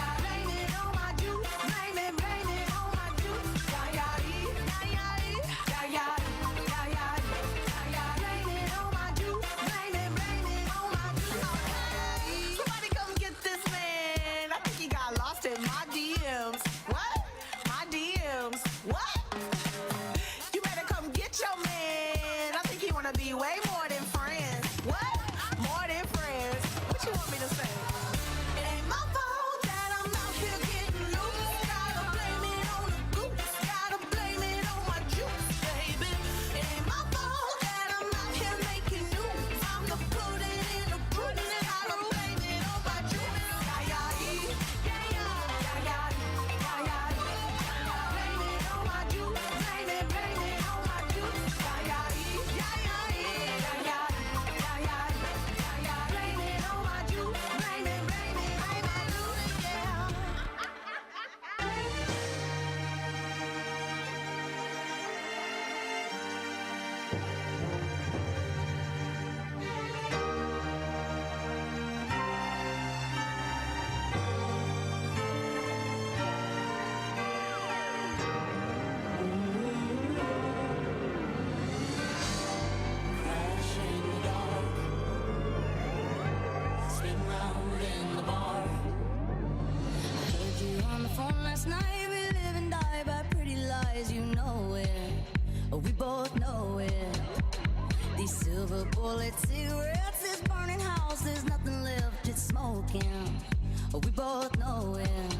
Blame it on my juice. lit cigarettes, this burning house, there's nothing left, it's smoking. We both know it.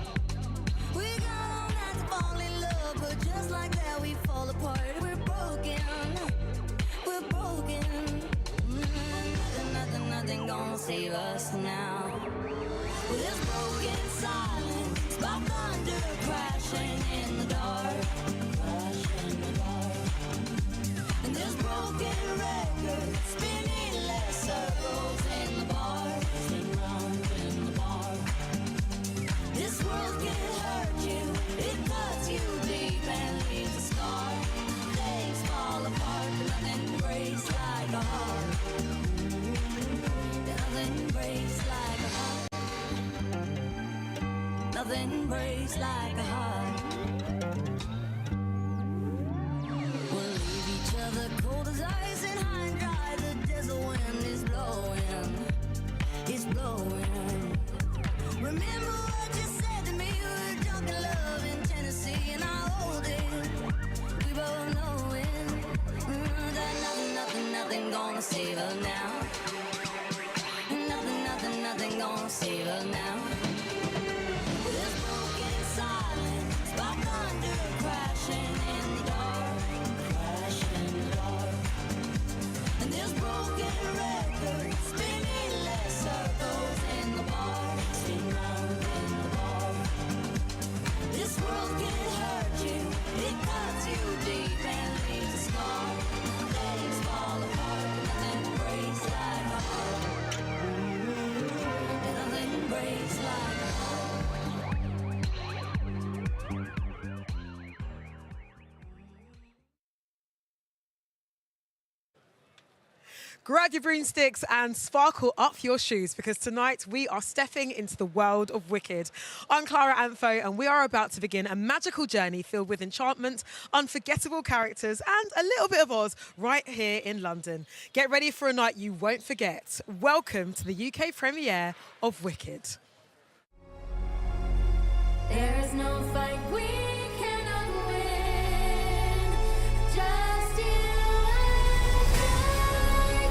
We got all night to fall in love, but just like that we fall apart. We're broken, we're broken. Nothing gonna save us now. With this broken silence, by thunder crashing in the dark, crashing in the dark. And this broken record spinning less circles in the bar, spin round in the bar. This world can hurt you, it cuts you deep and leaves a scar. Things fall apart, but nothing breaks like a heart. Nothing breaks like a heart. Nothing breaks like a heart. We'll leave each other cold as ice and high and dry. The desert wind is blowing, it's blowing. Remember what you said to me, we were drunk in love in Tennessee, and I hold it, we both know it. That nothing gonna save us now. Nothing gonna save us now. With this broken silence, by thunder crashing in the dark, crashing in the dark. And this broken record spinning less circles in the bar, spin round in the bar. This world can hurt you, it cuts you deep and leaves a scar. Things fall apart, nothing breaks like a heart. Nothing breaks like a heart. Grab your broomsticks and sparkle up your shoes, because tonight we are stepping into the world of Wicked. I'm Clara Antho, and we are about to begin a magical journey filled with enchantment, unforgettable characters, and a little bit of Oz right here in London. Get ready for a night you won't forget. Welcome to the UK premiere of Wicked. There is no fight we cannot win. Just you and I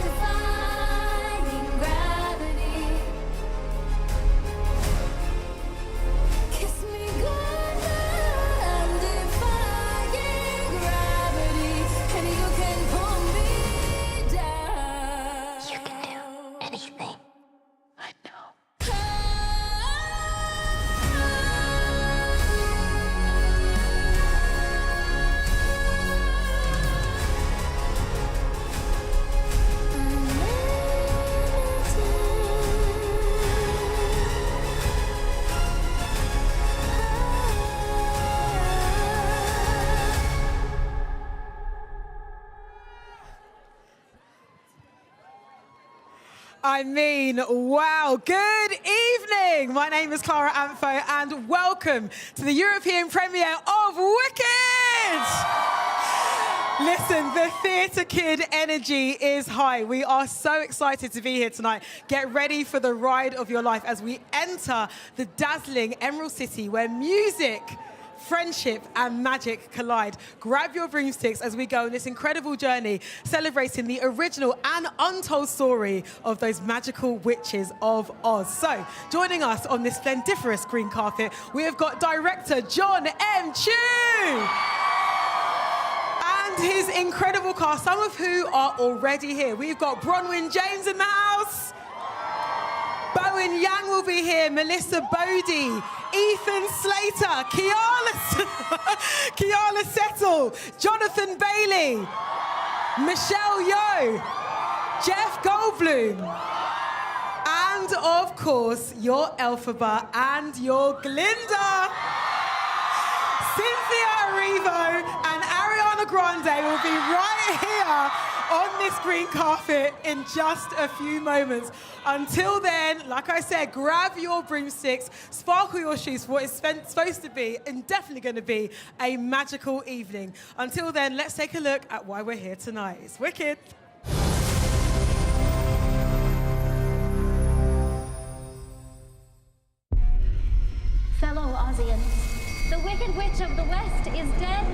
defying gravity. Kiss me goodnight, I'm defying gravity, and you can pull me down. You can do anything. I know. I mean, wow. Good evening. My name is Clara Antho, and welcome to the European premiere of Wicked. Listen, the theatre kid energy is high. We are so excited to be here tonight. Get ready for the ride of your life as we enter the dazzling Emerald City, where music, friendship and magic collide. Grab your broomsticks as we go on this incredible journey, celebrating the original and untold story of those magical witches of Oz. So, joining us on this splendiferous green carpet, we have got director Jon M and his incredible cast, some of who are already here. We've got Bronwyn James in the house. Bowen Yang will be here, Marissa Bode, Ethan Slater, Kiala Settle, Jonathan Bailey, Michelle Yeoh, Jeff Goldblum, and of course, your Elphaba and your Glinda. Cynthia Erivo and Ariana Grande will be right here on this green carpet in just a few moments. Until then, like I said, grab your broomsticks, sparkle your shoes for what is supposed to be, and definitely going to be, a magical evening. Until then, let's take a look at why we're here tonight. It's Wicked. Fellow Ozians, the Wicked Witch of the West is dead.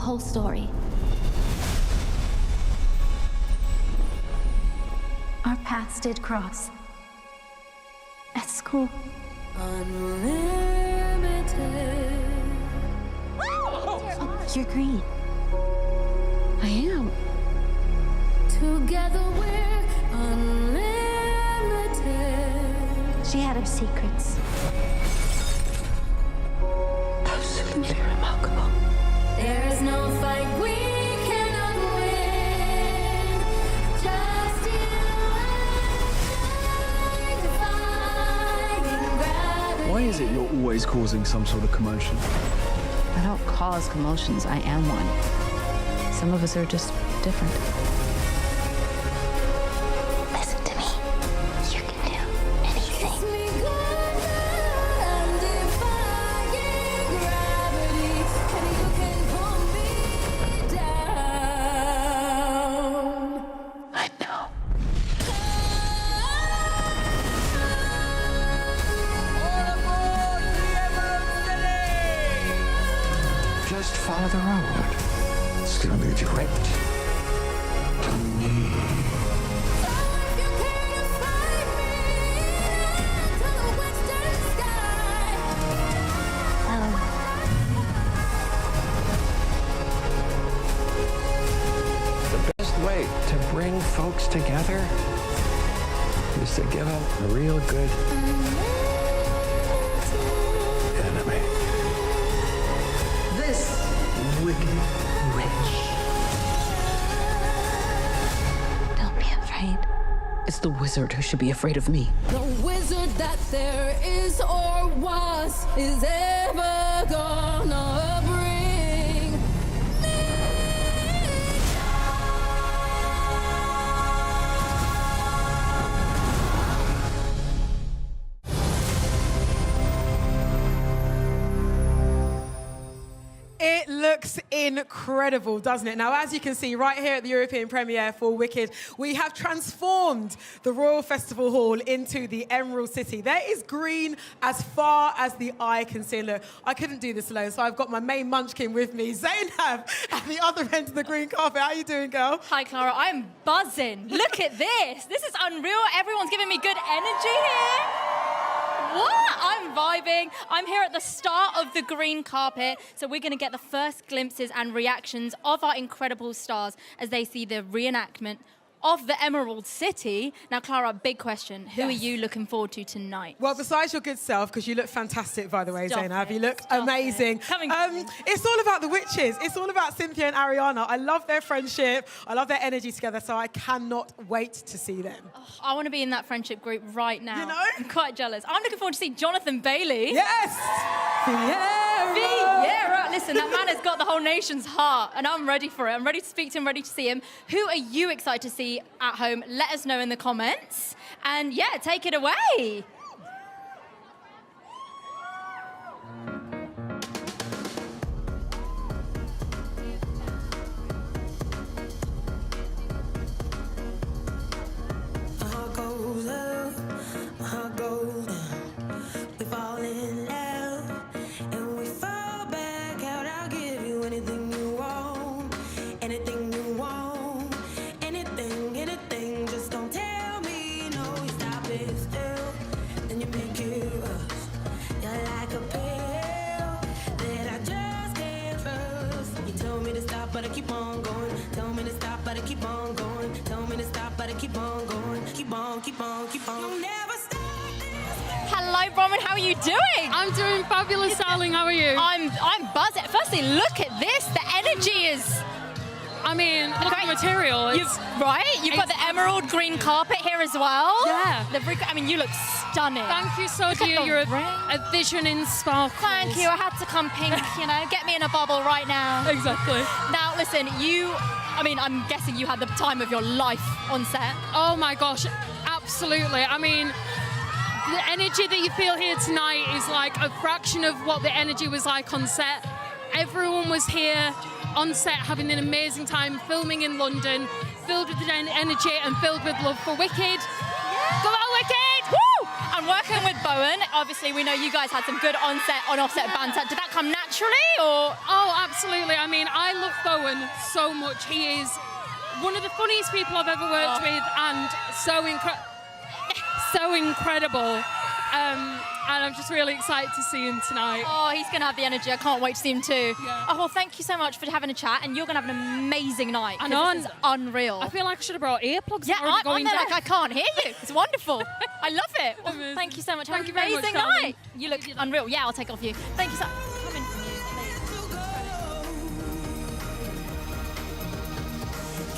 whole story. Our paths did cross. At school. Unlimited. Oh, you're green. I am. Together we're unlimited. She had her secrets. Absolutely remarkable. There is no fight we cannot win. Just you and I defying gravity. Why is it you're always causing some sort of commotion? I don't cause commotions, I am one. Some of us are just different. Listen to me. You can do anything. Kiss me goodnight and defying gravity. And you can pull me down. I know. Just follow the road. It's gonna lead you right to me. So if you care to find me to the western sky. The best way to bring folks together is to give them a real good enemy. This wicked witch. Don't be afraid. It's the wizard who should be afraid of me. The wizard that there is or was is ever gonna bring me It looks incredible, doesn't it? Now, as you can see right here at the European premiere for Wicked, we have transformed the Royal Festival Hall into the Emerald City. There is green as far as the eye can see. Look, I couldn't do this alone, so I've got my main munchkin with me, Zainab, at the other end of the green carpet. How you doing, girl? Hi, Clara. I'm buzzing. Look at this. This is unreal. Everyone's giving me good energy here. What? I'm vibing. I'm here at the start of the green carpet, so we're going to get the first glimpses and reactions of our incredible stars as they see the reenactment of the Emerald City. Now, Clara, big question. Who are you looking forward to tonight? Well, besides your good self, because you look fantastic, by the way, Stop Zainab. it, You look stop amazing. it. Coming to me. It's all about the witches. It's all about Cynthia and Ariana. I love their friendship. I love their energy together, so I cannot wait to see them. I want to be in that friendship group right now. You know? I'm quite jealous. I'm looking forward to see Jonathan Bailey. Yes! Vieira. Listen, that man has got the whole nation's heart, and I'm ready for it. I'm ready to speak to him, ready to see him. Who are you excited to see at home? Let us know in the comments. And yeah, take it away. My heart goes up, my heart goes down. We fall in love and we fall back out. I'll give you anything you want, anything you want, anything, anything. Just don't tell me no. You stop it still, then you make it rush. You're like a pill that I just can't trust. You told me to stop, but I keep on going. Told me to stop, but I keep on going. Told me to stop, but I keep on going. Keep on, keep on, keep on. You'll never stop this. Hello, Bronwyn. How are you doing? I'm doing fabulous, darling. How are you? I'm buzzing. Firstly, look at this. The energy is... I mean, look at the material. You've got the emerald green carpet here as well. Yeah. I mean, you look stunning. Thank you, so Look at dear. the You're ring. a vision in sparkles. Thank you. I had to come pink, you know. Get me in a bubble right now. Exactly. Now, listen, I'm guessing you had the time of your life on set. Oh my gosh, absolutely. I mean, the energy that you feel here tonight is like a fraction of what the energy was like on set. Everyone was here on set having an amazing time filming in London, filled with energy and filled with love for Wicked. Go on, Wicked! Woo! And working with Bowen, obviously we know you guys had some good on-set, on-offset banter. Did that come naturally? naturally, or? Oh, absolutely. I mean, I love Bowen so much. He is one of the funniest people I've ever worked with, and so incredible. And I'm just really excited to see him tonight. Oh, he's going to have the energy. I can't wait to see him too. Yeah. Oh, well, thank you so much for having a chat, and you're going to have an amazing night. I know. This is unreal. I feel like I should have brought earplugs. Yeah, I'm I'm there like I can't hear you. It's wonderful. I love it. Well, Amazing. thank you so much. Have Thank an you very much, amazing darling. night. You look unreal. Yeah, I'll take it off you. Thank you so much. Come in from you, please.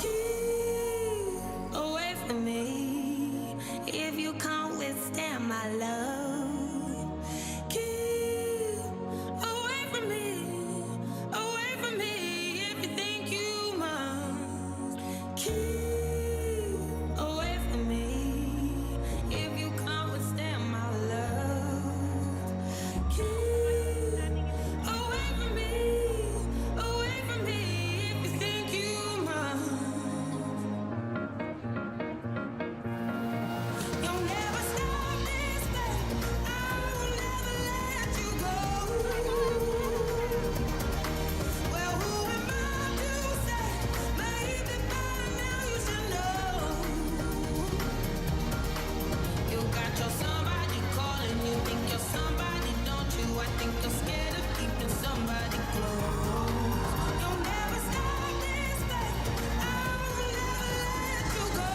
Keep away from me if you can't withstand my love. Keep away from me if you think you must. Keep away from me if you can't withstand my love. Keep away from me if you think you must. You'll never stop this, babe. I will never let you go. Well, who am I to say? Maybe by now you should know. You got your somebody calling. You think you're somebody, don't you? I think you're scared of keeping somebody close. You'll never stop this, babe. I will never let you go.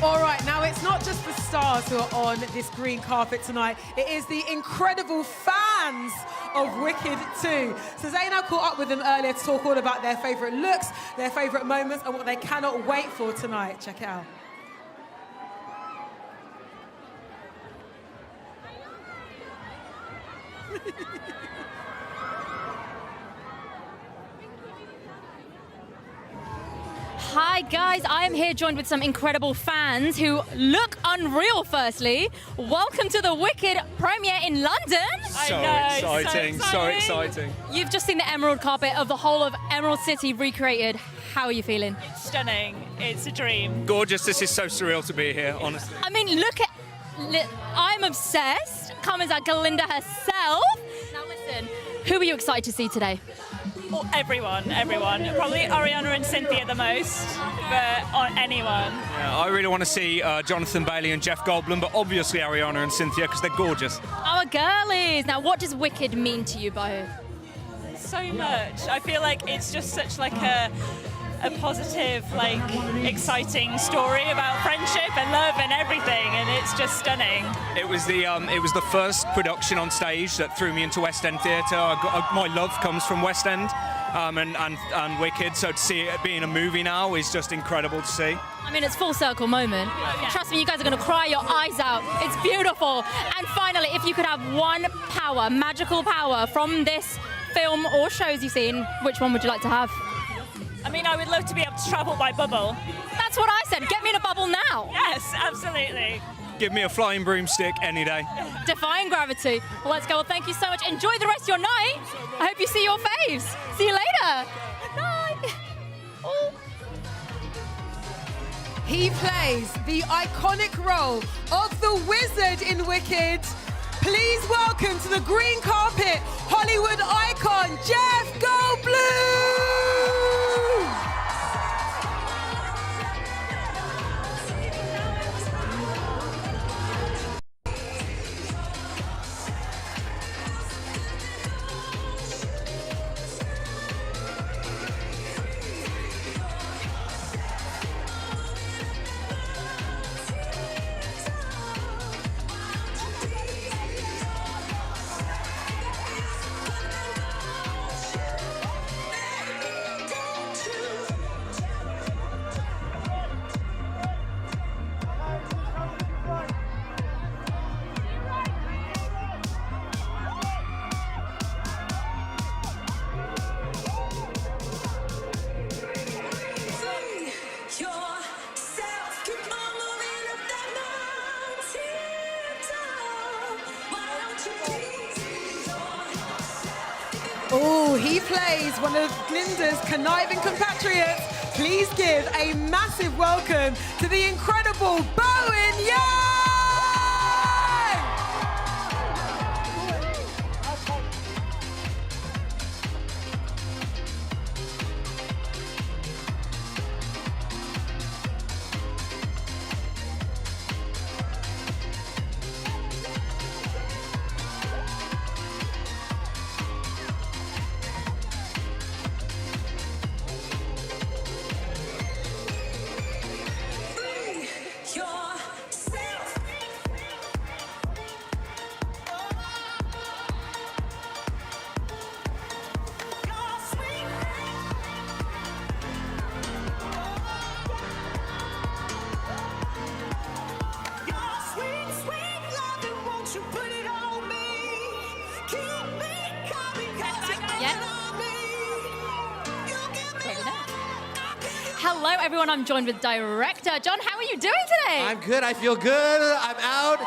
All right, now it's not just the stars who are on this green carpet tonight. It is the incredible fans of Wicked 2. So Zainab caught up with them earlier to talk all about their favourite looks, their favourite moments, and what they cannot wait for tonight. Check it out. Hi guys, I am here joined with some incredible fans who look unreal firstly. Welcome to the Wicked premiere in London. So exciting. You've just seen the emerald carpet of the whole of Emerald City recreated. How are you feeling? Stunning. It's a dream. Gorgeous. This is so surreal to be here, honestly. I mean, look at... I'm obsessed. Comes out Galinda herself. Now listen, who are you excited to see today? Oh, everyone. Probably Ariana and Cynthia the most, but on anyone. Yeah, I really want to see Jonathan Bailey and Jeff Goldblum, but obviously Ariana and Cynthia because they're gorgeous. Our girlies. Now, what does Wicked mean to you, both? So much. I feel like it's just such like a positive, like exciting story about friendship and love and everything, and it's just stunning. It was the first production on stage that threw me into West End theatre. My love comes from West End and Wicked, so to see it being a movie now is just incredible to see. I mean, it's full circle moment. Trust me, you guys are going to cry your eyes out. It's beautiful. And finally, if you could have one power, magical power from this film or shows you've seen, which one would you like to have? I mean, I would love to be able to travel by bubble. That's what I said. Get me in a bubble now. Yes, absolutely. Give me a flying broomstick any day. Defying gravity. Well, let's go. Well, thank you so much. Enjoy the rest of your night. I hope you see your faves. See you later. Good night. Oh. He plays the iconic role of the wizard in Wicked. Please welcome to the green carpet, Hollywood icon, Jeff Goldblum! he plays one of Glinda's conniving compatriots. Please give a massive welcome to the incredible Bronwyn James! Hello, everyone. I'm joined with director Jon. How are you doing today? I'm good. I feel good. I'm out.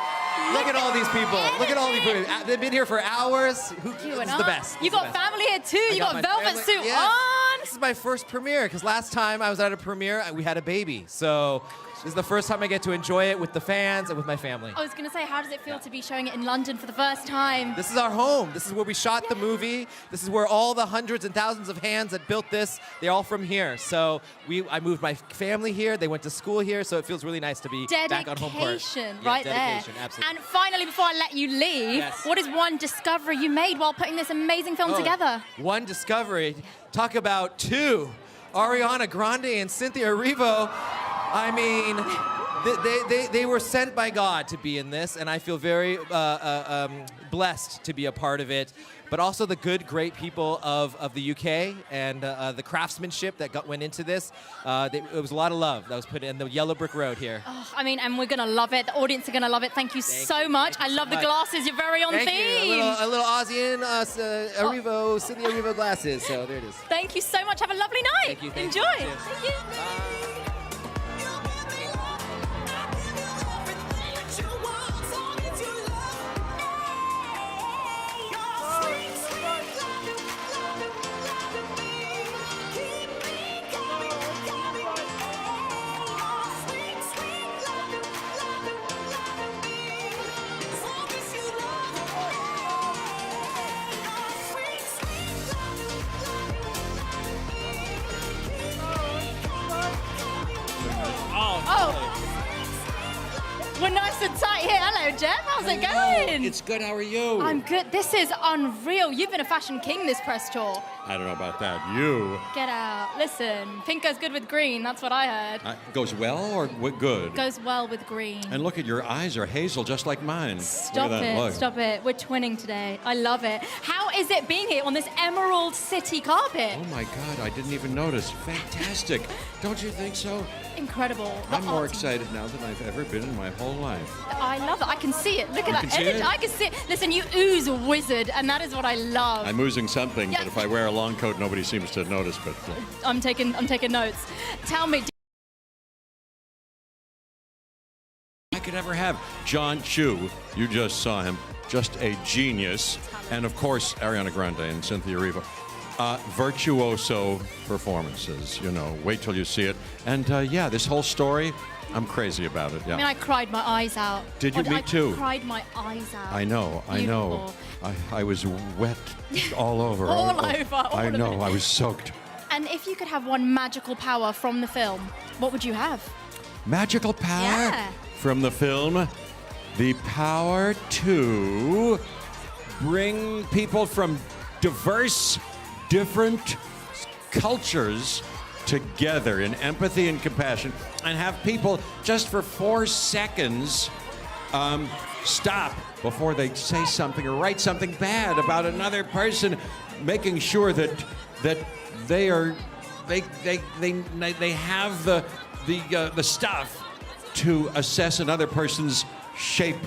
Look at all these people. Look at all these people. They've been here for hours. This is the best. You got family here too. You got my velvet family. suit Yes. on. This is my first premiere because last time I was at a premiere, we had a baby. So this is the first time I get to enjoy it with the fans and with my family. I was going to say, how does it feel to be showing it in London for the first time? This is our home. This is where we shot the movie. This is where all the hundreds and thousands of hands that built this, they're all from here. So I moved my family here. They went to school here. So it feels really nice to be back on home court. Dedication, right dedication, there. Absolutely. And finally, before I let you leave, what is one discovery you made while putting this amazing film together? One discovery. Talk about two. Ariana Grande and Cynthia Erivo. I mean, they were sent by God to be in this, and I feel very blessed to be a part of it. But also the good, great people of the UK and the craftsmanship that went into this. It was a lot of love that was put in the yellow brick road here. Oh, I mean, and we're going to love it. The audience are going to love it. Thank you so much. I love the glasses. You're very on theme. You. A little Aussian Erivo, Cynthia Erivo glasses. So there it is. Thank you so much. Have a lovely night. Thank you. Enjoy. Thank you. We're nice and tight here. Hello, Jeff. How's it going? It's good. How are you? I'm good. This is unreal. You've been a fashion king this press tour. I don't know about that. You. Get out. Listen, pink goes good with green. That's what I heard. Goes well or good? Goes well with green. And look at your eyes are hazel just like mine. Stop look at that. it. Look. Stop it. We're twinning today. I love it. How is it being here on this Emerald City carpet? Oh my God, I didn't even notice. Fantastic. Don't you think so? Incredible. I'm more excited now than I've ever been in my whole life. I love it. I can see it. Look You at can that see energy. it? I can see it. Listen, you ooze wizard, and that is what I love. I'm oozing something, Yeah. but if I wear a long coat, nobody seems to notice. But I'm taking notes. Tell me. I could ever have John Chu. You just saw him. Just a genius. And of course, Ariana Grande and Cynthia Erivo. Virtuoso performances, you know. Wait till you see it. And yeah, this whole story, I'm crazy about it. Yeah. I mean, I cried my eyes out. Did you? Me I too. cried my eyes out. I know. Beautiful. I was wet all over. All over, all I of know. it. I was soaked. And if you could have one magical power from the film, what would you have? Magical power Yeah. from the film. The power to bring people from diverse, different cultures together in empathy and compassion, and have people just for 4 seconds stop before they say something or write something bad about another person, making sure that they have the stuff to assess another person's shape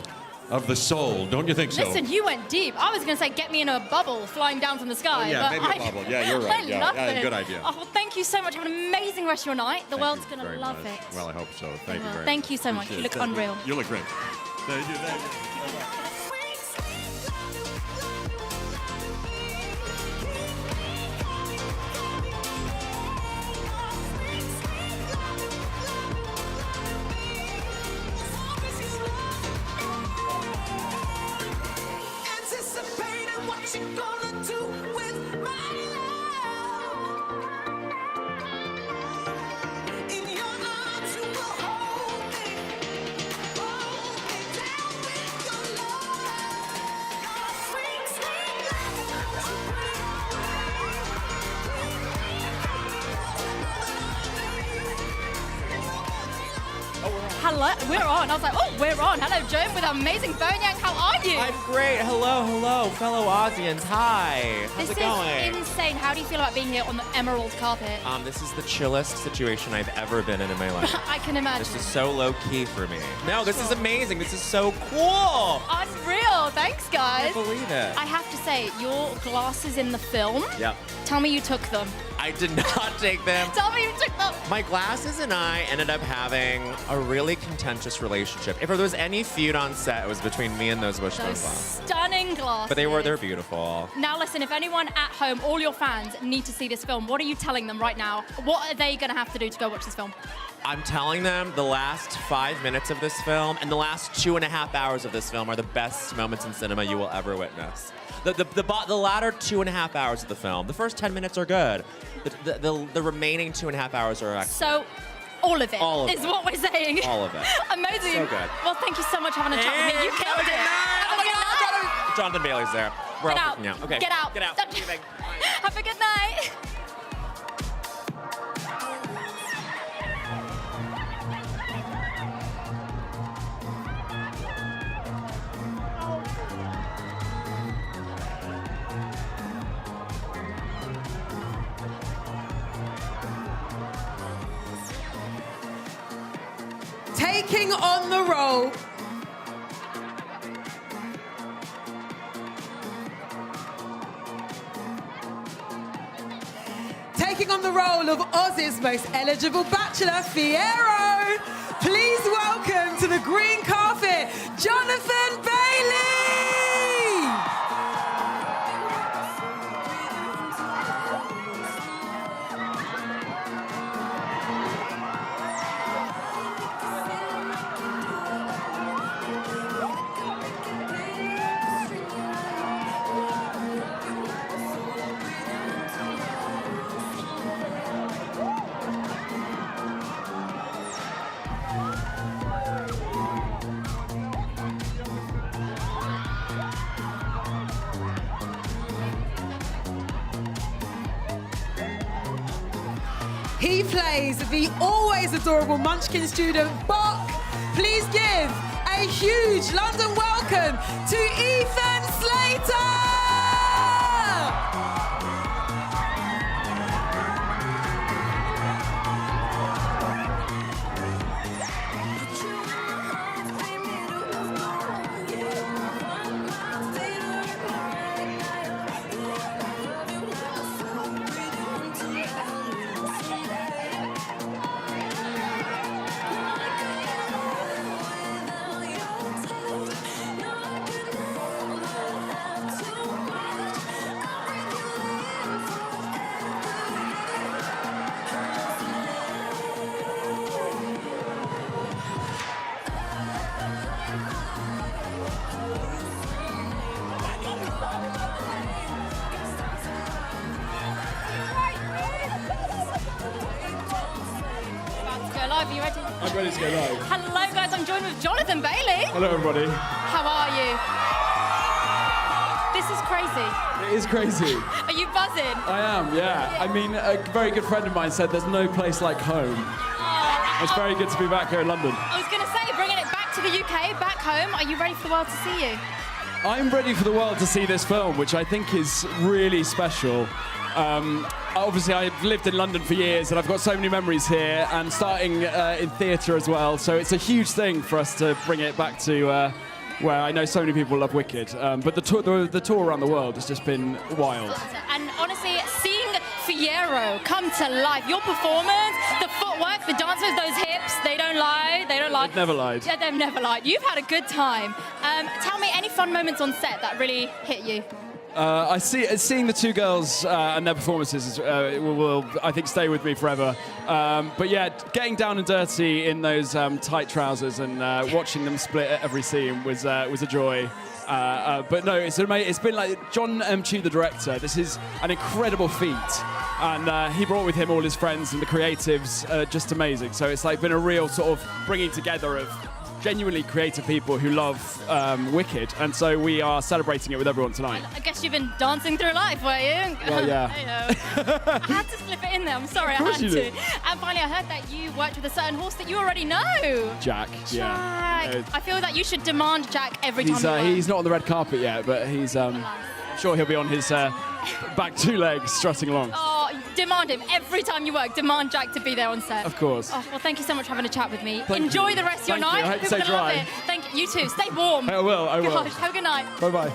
of the soul. Don't you think so? Listen, you went deep. I was going to say, get me in a bubble flying down from the sky. Oh, yeah, but maybe a bubble. Yeah, you're right. I love it. Good idea. Oh, well, thank you so much. Have an amazing rest of your night. The world's going to Very love much. it. Well, I hope so. Thank you very much. Thank you so much. You look Appreciate it. unreal. You look great. Thank you. Thank you. Hello, we're on. I was like, oh, we're on. Hello, Joan with amazing Bonyang. How are you? I'm great. Hello, fellow Aussians. Hi. How's it going? This is insane. How do you feel about being here on the emerald carpet? This is the chillest situation I've ever been in my life. I can imagine. This is so low-key for me. No, this is amazing. This is so cool. Unreal. Thanks, guys. I can't believe it. I have to say, your glasses in the film, Yep. tell me you took them. I did not take them. Tell me you took them. My glasses and I ended up having a really contentious relationship. If there was any feud on set, it was between me and those wishbone Those glasses. stunning glasses. But they're beautiful. Now listen, if anyone at home, all your fans, need to see this film, what are you telling them right now? What are they going to have to do to go watch this film? I'm telling them the last 5 minutes of this film and the last 2.5 hours of this film are the best moments in cinema you will ever witness. The latter 2.5 hours of the film, the first 10 minutes are good. The remaining 2.5 hours are excellent. So, all of it All of is it. what we're saying. All of it. Amazing. So good. Well, thank you so much for having a chat with me. You killed it. Have a good night. Jonathan Bailey's there. We're Get all out. freaking out. Okay. Get out. Get out. Leaving. Have a good night. Taking on the role of Aussie's most eligible bachelor, Fiero. Please welcome to the green carpet, Jonathan Bailey. He plays the always adorable Munchkin student, Bok. Please give a huge London welcome to Ethan Slater! Live, are you ready? I'm ready to go live. Hello guys, I'm joined with Jonathan Bailey. Hello, everybody. How are you? This is crazy. It is crazy. Are you buzzing? I am, yeah. I mean, a very good friend of mine said there's no place like home. It's very good to be back here in London. I was going to say, bringing it back to the UK, back home. Are you ready for the world to see you? I'm ready for the world to see this film, which I think is really special. Obviously, I've lived in London for years, and I've got so many memories here, and starting in theatre as well. So it's a huge thing for us to bring it back to where I know so many people love Wicked. But the tour around the world has just been wild. And honestly, seeing Fiero come to life, your performance, the footwork, the dance moves, those hips, they don't lie. They don't lie. They've never lied. Yeah, they've never lied. You've had a good time. Tell me any fun moments on set that really hit you. Seeing the two girls and their performances will, I think, stay with me forever. But yeah, getting down and dirty in those tight trousers and watching them split at every scene was a joy. But no, it's been like Jon M, the director. This is an incredible feat, and he brought with him all his friends and the creatives, just amazing. So it's like been a real sort of bringing together of genuinely creative people who love Wicked, and so we are celebrating it with everyone tonight. I guess you've been dancing through life, were you? Well, yeah. Hey-o. I had to slip it in there. I'm sorry, I course had you to. did. And finally, I heard that you worked with a certain horse that you already know. Jack, yeah. Jack. I feel that you should demand Jack every time you work. He's not on the red carpet yet, but he's sure he'll be on his back two legs strutting along. Oh, demand him every time you work. Demand Jack to be there on set. Of course. Oh, well, thank you so much for having a chat with me. Thank Enjoy you. the rest of your Thank you. night. I hope you You're stay gonna love dry. it. Thank you. You too. Stay warm. I will. Gosh, have a good night. Bye-bye.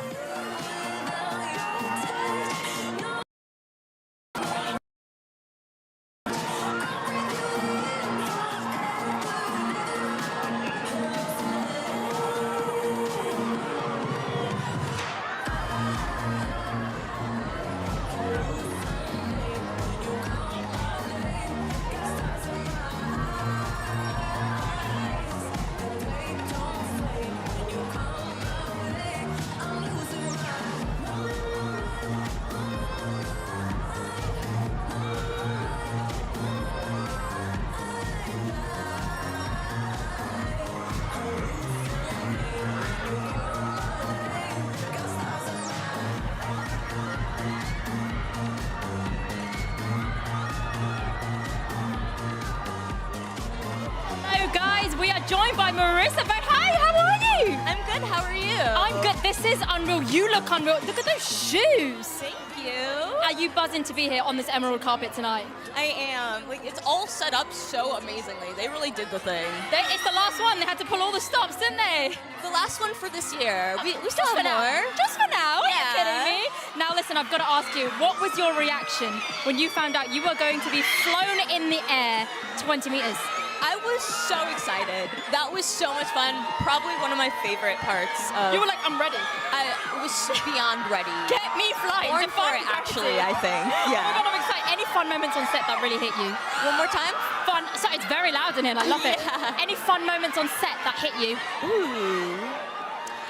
Hello, guys. We are joined by Marissa Bode. Hi, how are you? I'm good. How are you? I'm good. This is unreal. You look unreal. Look at those shoes. Thank you. Are you buzzing to be here on this emerald carpet tonight? I am. Like, it's all set up so amazingly. They really did the thing. It's the last one. They had to pull all the stops, didn't they? The last one for this year. We still Just have for now. more. Just for now. Are you Yeah. kidding me? Now listen, I've got to ask you, what was your reaction when you found out you were going to be flown in the air 20 meters? I was so excited. That was so much fun. Probably one of my favorite parts. You were like, I'm ready. I was beyond ready. Get me flying. Born for it, actually, I think. Yeah. Yeah. Oh my God, I'm excited. Any fun moments on set that really hit you? One more time? Fun. So it's very loud in here. And I love it. Yeah. Any fun moments on set that hit you? Ooh.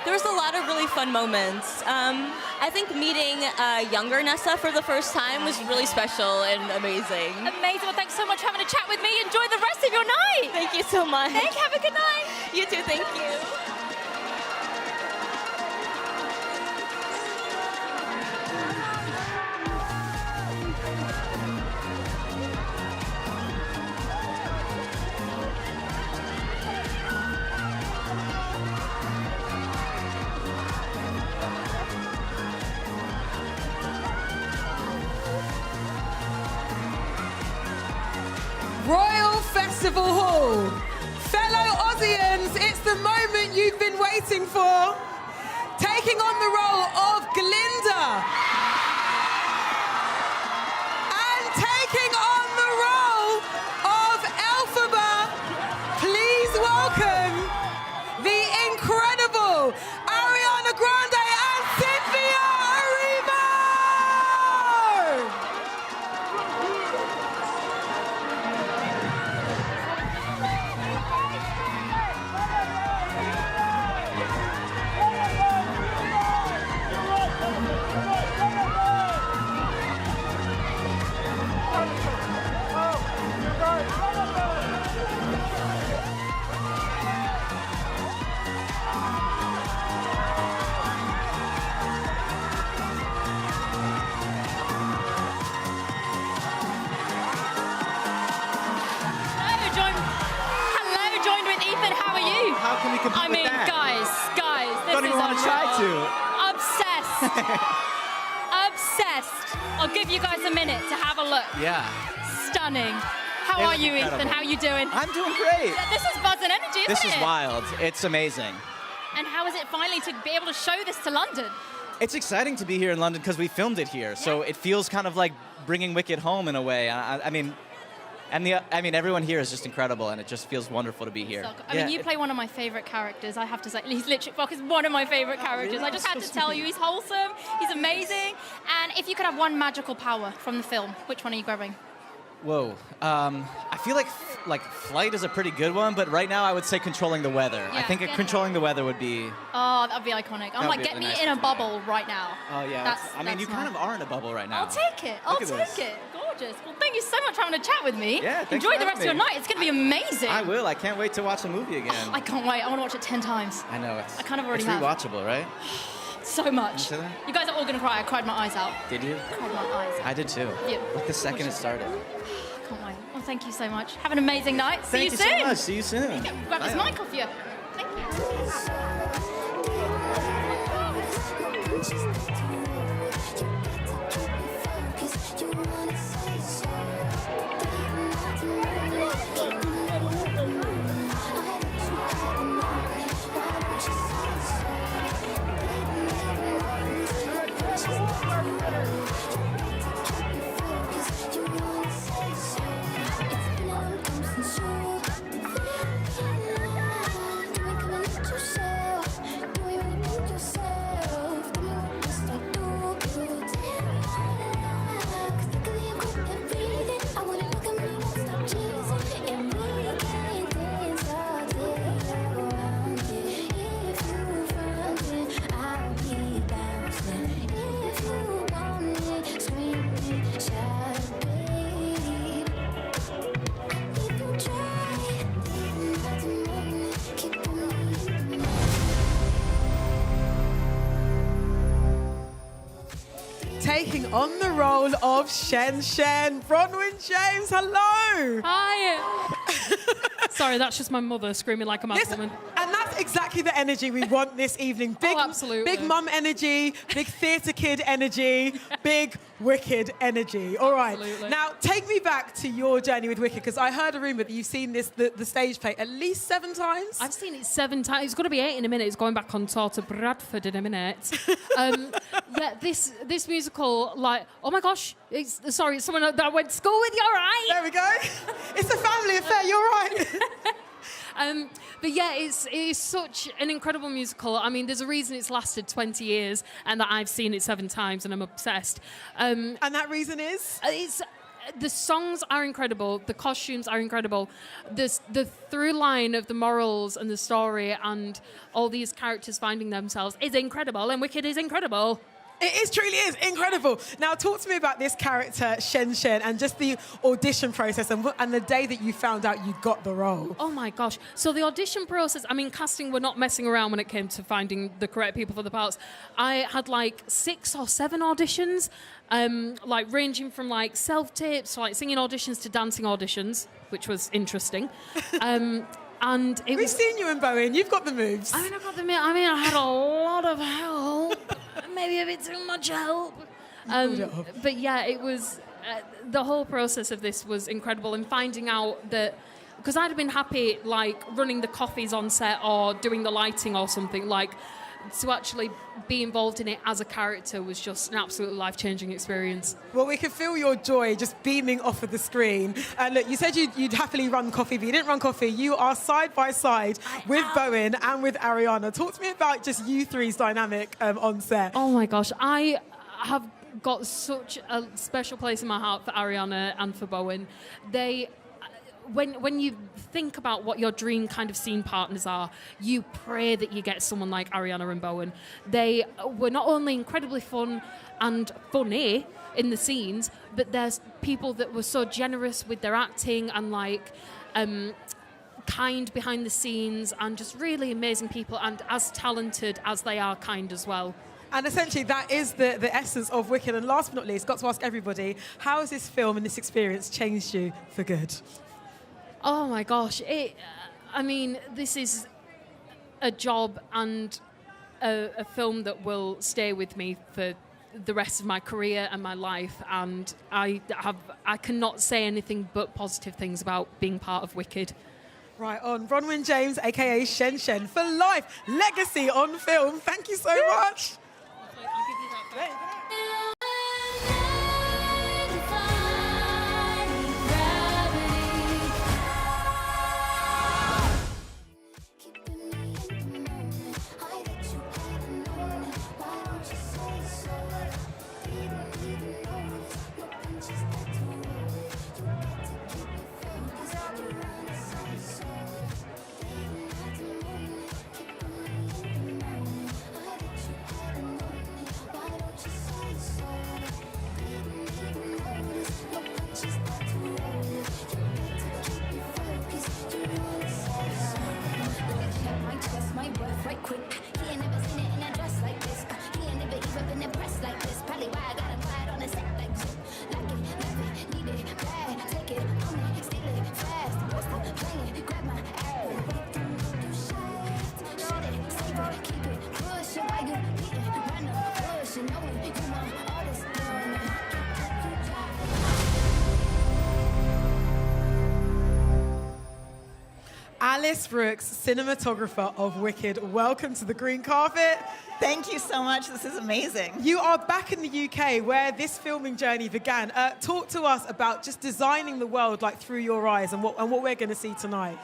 There was a lot of really fun moments. I think meeting younger Nessa for the first time was really special and amazing. Amazing. Well, thanks so much for having a chat with me. Enjoy the rest of your night. Thank you so much. Thank you. Have a good night. You too. Thank you. Royal Festival Hall. Fellow Aussians, it's the moment you've been waiting for. Taking on the role of Glinda. And taking on the role of Elphaba. Please welcome the incredible Ariana Grande and Cynthia Erivo. Hello, joined with Ethan. How are you? How can we compete I mean, with that? guys, this Don't is even want to try unreal. to. Obsessed. Obsessed. I'll give you guys a minute to have a look. Yeah. Stunning. How It are was you, incredible. Ethan? How are you doing? I'm doing great. This is buzz and energy, isn't This it? is wild. It's amazing. And how is it finally to be able to show this to London? It's exciting to be here in London because we filmed it here, so it feels kind of like bringing Wicked home in a way. I mean, everyone here is just incredible, and it just feels wonderful to be here. I mean, you play one of my favorite characters. I have to say, he's literally, Fox is one of my favorite characters. really? I just had So to tell you, he's wholesome, he's amazing. And if you could have one magical power from the film, which one are you grabbing? Whoa. I feel like flight is a pretty good one, but right now I would say controlling the weather. I Yeah, think get controlling the weather would be. Oh, that'd be iconic. I'm That would like, be get really me nice in a to bubble right now. Oh yeah. That's I mean, you that's kind of mine. are in a bubble right now. I'll take it. I'll Look at take this. it. Gorgeous. gorgeous. Well, thank you so much for having a chat with me. Yeah, thanks Enjoy for the rest of your having me. night. It's going to be amazing. I will. I can't wait to watch the movie again. I can't wait. I want to watch it 10 times. I know. It's, I kind of already it's have. rewatchable, right? So much. You said that? You guys are all going to cry. I cried my eyes out. Did you? Cried my eyes out. I did too. Yeah. Like the second it started. I can't wait. Well, thank you so much. Have an amazing night. Thank See you you soon. so much. See you soon. Grab this Bye. mic off you. Thank you. Taking on the role of Shen, Bronwyn James, hello! Hi! Sorry, that's just my mother screaming like a mad woman. And that's exactly the energy we want this evening. Big, absolutely. Big mum energy, big theatre kid energy, big Wicked energy. All right. Absolutely. Now, take me back to your journey with Wicked, because I heard a rumour that you've seen this, the stage play, at least 7 times. I've seen it 7 times. It's going to be 8 in a minute. It's going back on tour to Bradford in a minute. Yeah, this musical, like, oh my gosh, sorry, it's someone that I went to school with. You're right. There we go. It's a family affair. You're right. But yeah, it's such an incredible musical. I mean, there's a reason it's lasted 20 years and that I've seen it 7 times and I'm obsessed. And that reason is? The songs are incredible. The costumes are incredible. The through line of the morals and the story and all these characters finding themselves is incredible, and Wicked is incredible. Truly is incredible. Now, talk to me about this character, Shen, and just the audition process and the day that you found out you got the role. Oh my gosh. So the audition process, I mean, casting were not messing around when it came to finding the correct people for the parts. I had like 6 or 7 auditions, like ranging from like self-tapes to like singing auditions to dancing auditions, which was interesting. And We've seen you in Bowen. You've got the moves. I mean, I had a lot of help. Maybe a bit too much help. But yeah, it was... the whole process of this was incredible, and finding out that... Because I'd have been happy, like, running the coffees on set or doing the lighting or something, like... To actually be involved in it as a character was just an absolutely life-changing experience. Well, we could feel your joy just beaming off of the screen. And look, you said you'd happily run coffee, but you didn't run coffee. You are side by side with Bowen and with Ariana. Talk to me about just you three's dynamic on set. Oh my gosh, I have got such a special place in my heart for Ariana and for Bowen. When you think about what your dream kind of scene partners are, you pray that you get someone like Ariana and Bowen. They were not only incredibly fun and funny in the scenes, but there's people that were so generous with their acting and like kind behind the scenes, and just really amazing people, and as talented as they are kind as well. And essentially, that is the essence of Wicked. And last but not least, got to ask everybody, how has this film and this experience changed you for good? Oh my gosh, I mean, this is a job and a film that will stay with me for the rest of my career and my life, and I cannot say anything but positive things about being part of Wicked. Right on. Bronwyn James, a.k.a. Shen, for life, legacy on film. Thank you so much. There you go. Alice Brooks, cinematographer of Wicked. Welcome to the green carpet. Thank you so much. This is amazing. You are back in the UK where this filming journey began. Talk to us about just designing the world like through your eyes and what we're going to see tonight.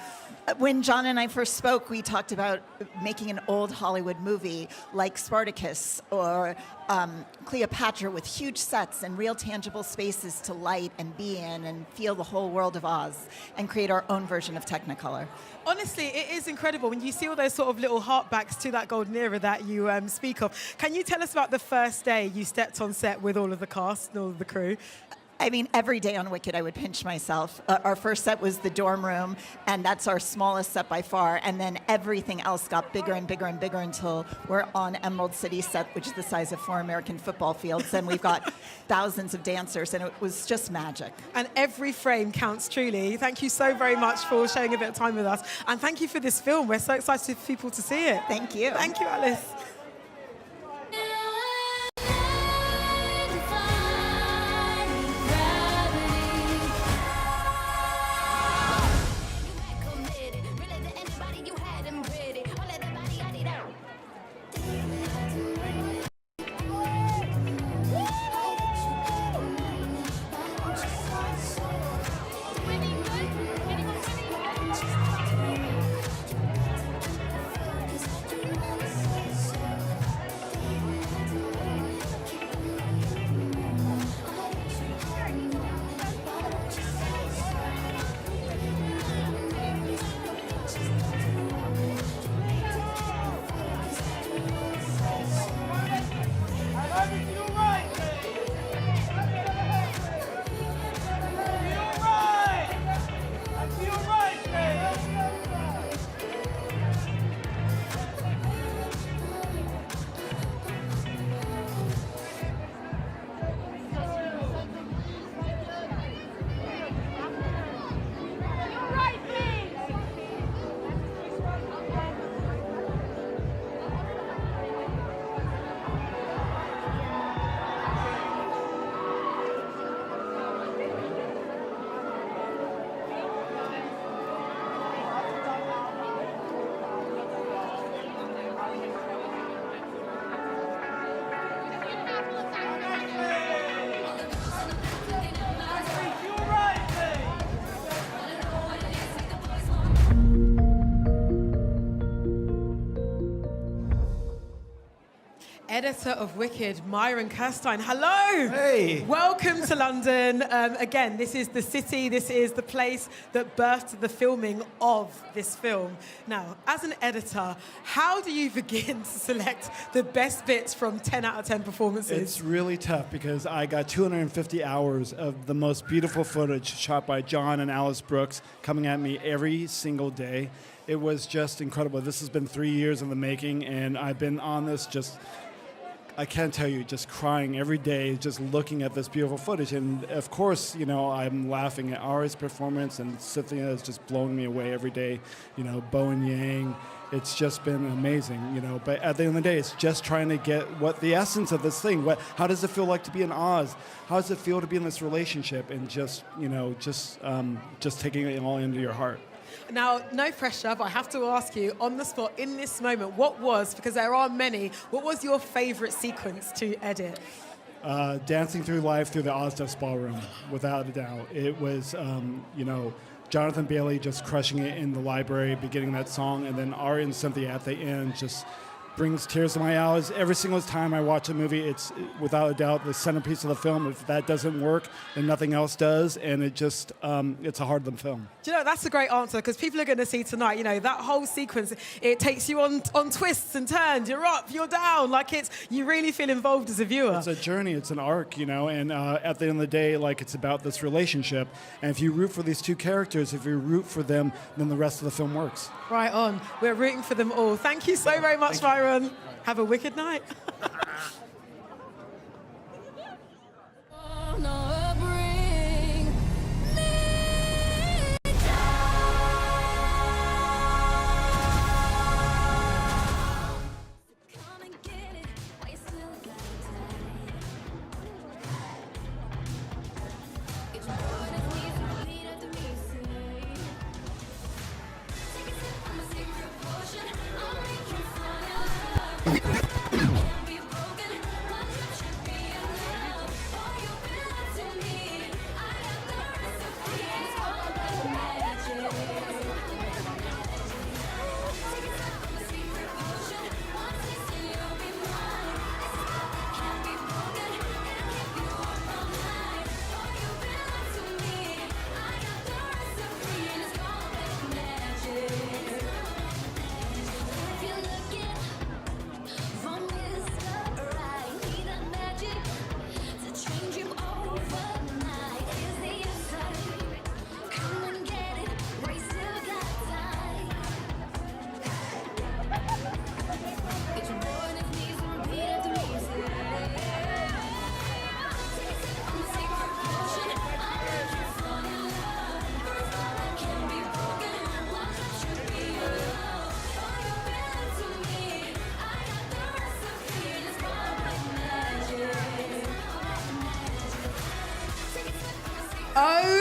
When Jon and I first spoke, we talked about making an old Hollywood movie like Spartacus or Cleopatra with huge sets and real tangible spaces to light and be in and feel the whole world of Oz and create our own version of Technicolor. Honestly, it is incredible when you see all those sort of little heartbacks to that golden era that you speak of. Can you tell us about the first day you stepped on set with all of the cast and all of the crew? I mean, every day on Wicked, I would pinch myself. Our first set was the dorm room, and that's our smallest set by far. And then everything else got bigger and bigger and bigger until we're on Emerald City set, which is the size of 4 American football fields. And we've got thousands of dancers, and it was just magic. And every frame counts truly. Thank you so very much for sharing a bit of time with us. And thank you for this film. We're so excited for people to see it. Thank you. Thank you, Alice. Editor of Wicked, Myron Kirstein. Hello. Hey. Welcome to London. Again, this is the city, this is the place that birthed the filming of this film. Now, as an editor, how do you begin to select the best bits from 10 out of 10 performances? It's really tough because I got 250 hours of the most beautiful footage shot by Jon and Alice Brooks coming at me every single day. It was just incredible. This has been 3 years in the making, and I've been on this just, I can't tell you, just crying every day, just looking at this beautiful footage. And of course, you know, I'm laughing at Ari's performance, and Cynthia is just blowing me away every day. You know, Bo and Yang, it's just been amazing, you know. But at the end of the day, it's just trying to get what the essence of this thing, how does it feel like to be in Oz? How does it feel to be in this relationship? And just, you know, just taking it all into your heart. Now, no pressure, but I have to ask you, on the spot, in this moment, what was, because there are many, what was your favorite sequence to edit? Dancing through life through the Ozdev's ballroom, without a doubt. It was, you know, Jonathan Bailey just crushing it in the library, beginning that song, and then Ari and Cynthia at the end just brings tears to my eyes. Every single time I watch a movie, it's without a doubt the centerpiece of the film. If that doesn't work, then nothing else does, and it just, it's a Hardland film. Do you know, that's a great answer, because people are going to see tonight, you know, that whole sequence, it takes you on twists and turns. You're up, you're down, like you really feel involved as a viewer. It's a journey, it's an arc, you know, and at the end of the day, like, it's about this relationship, and if you root for these two characters, if you root for them, then the rest of the film works. Right on. We're rooting for them all. Thank you so very much, Myron. Have a wicked night.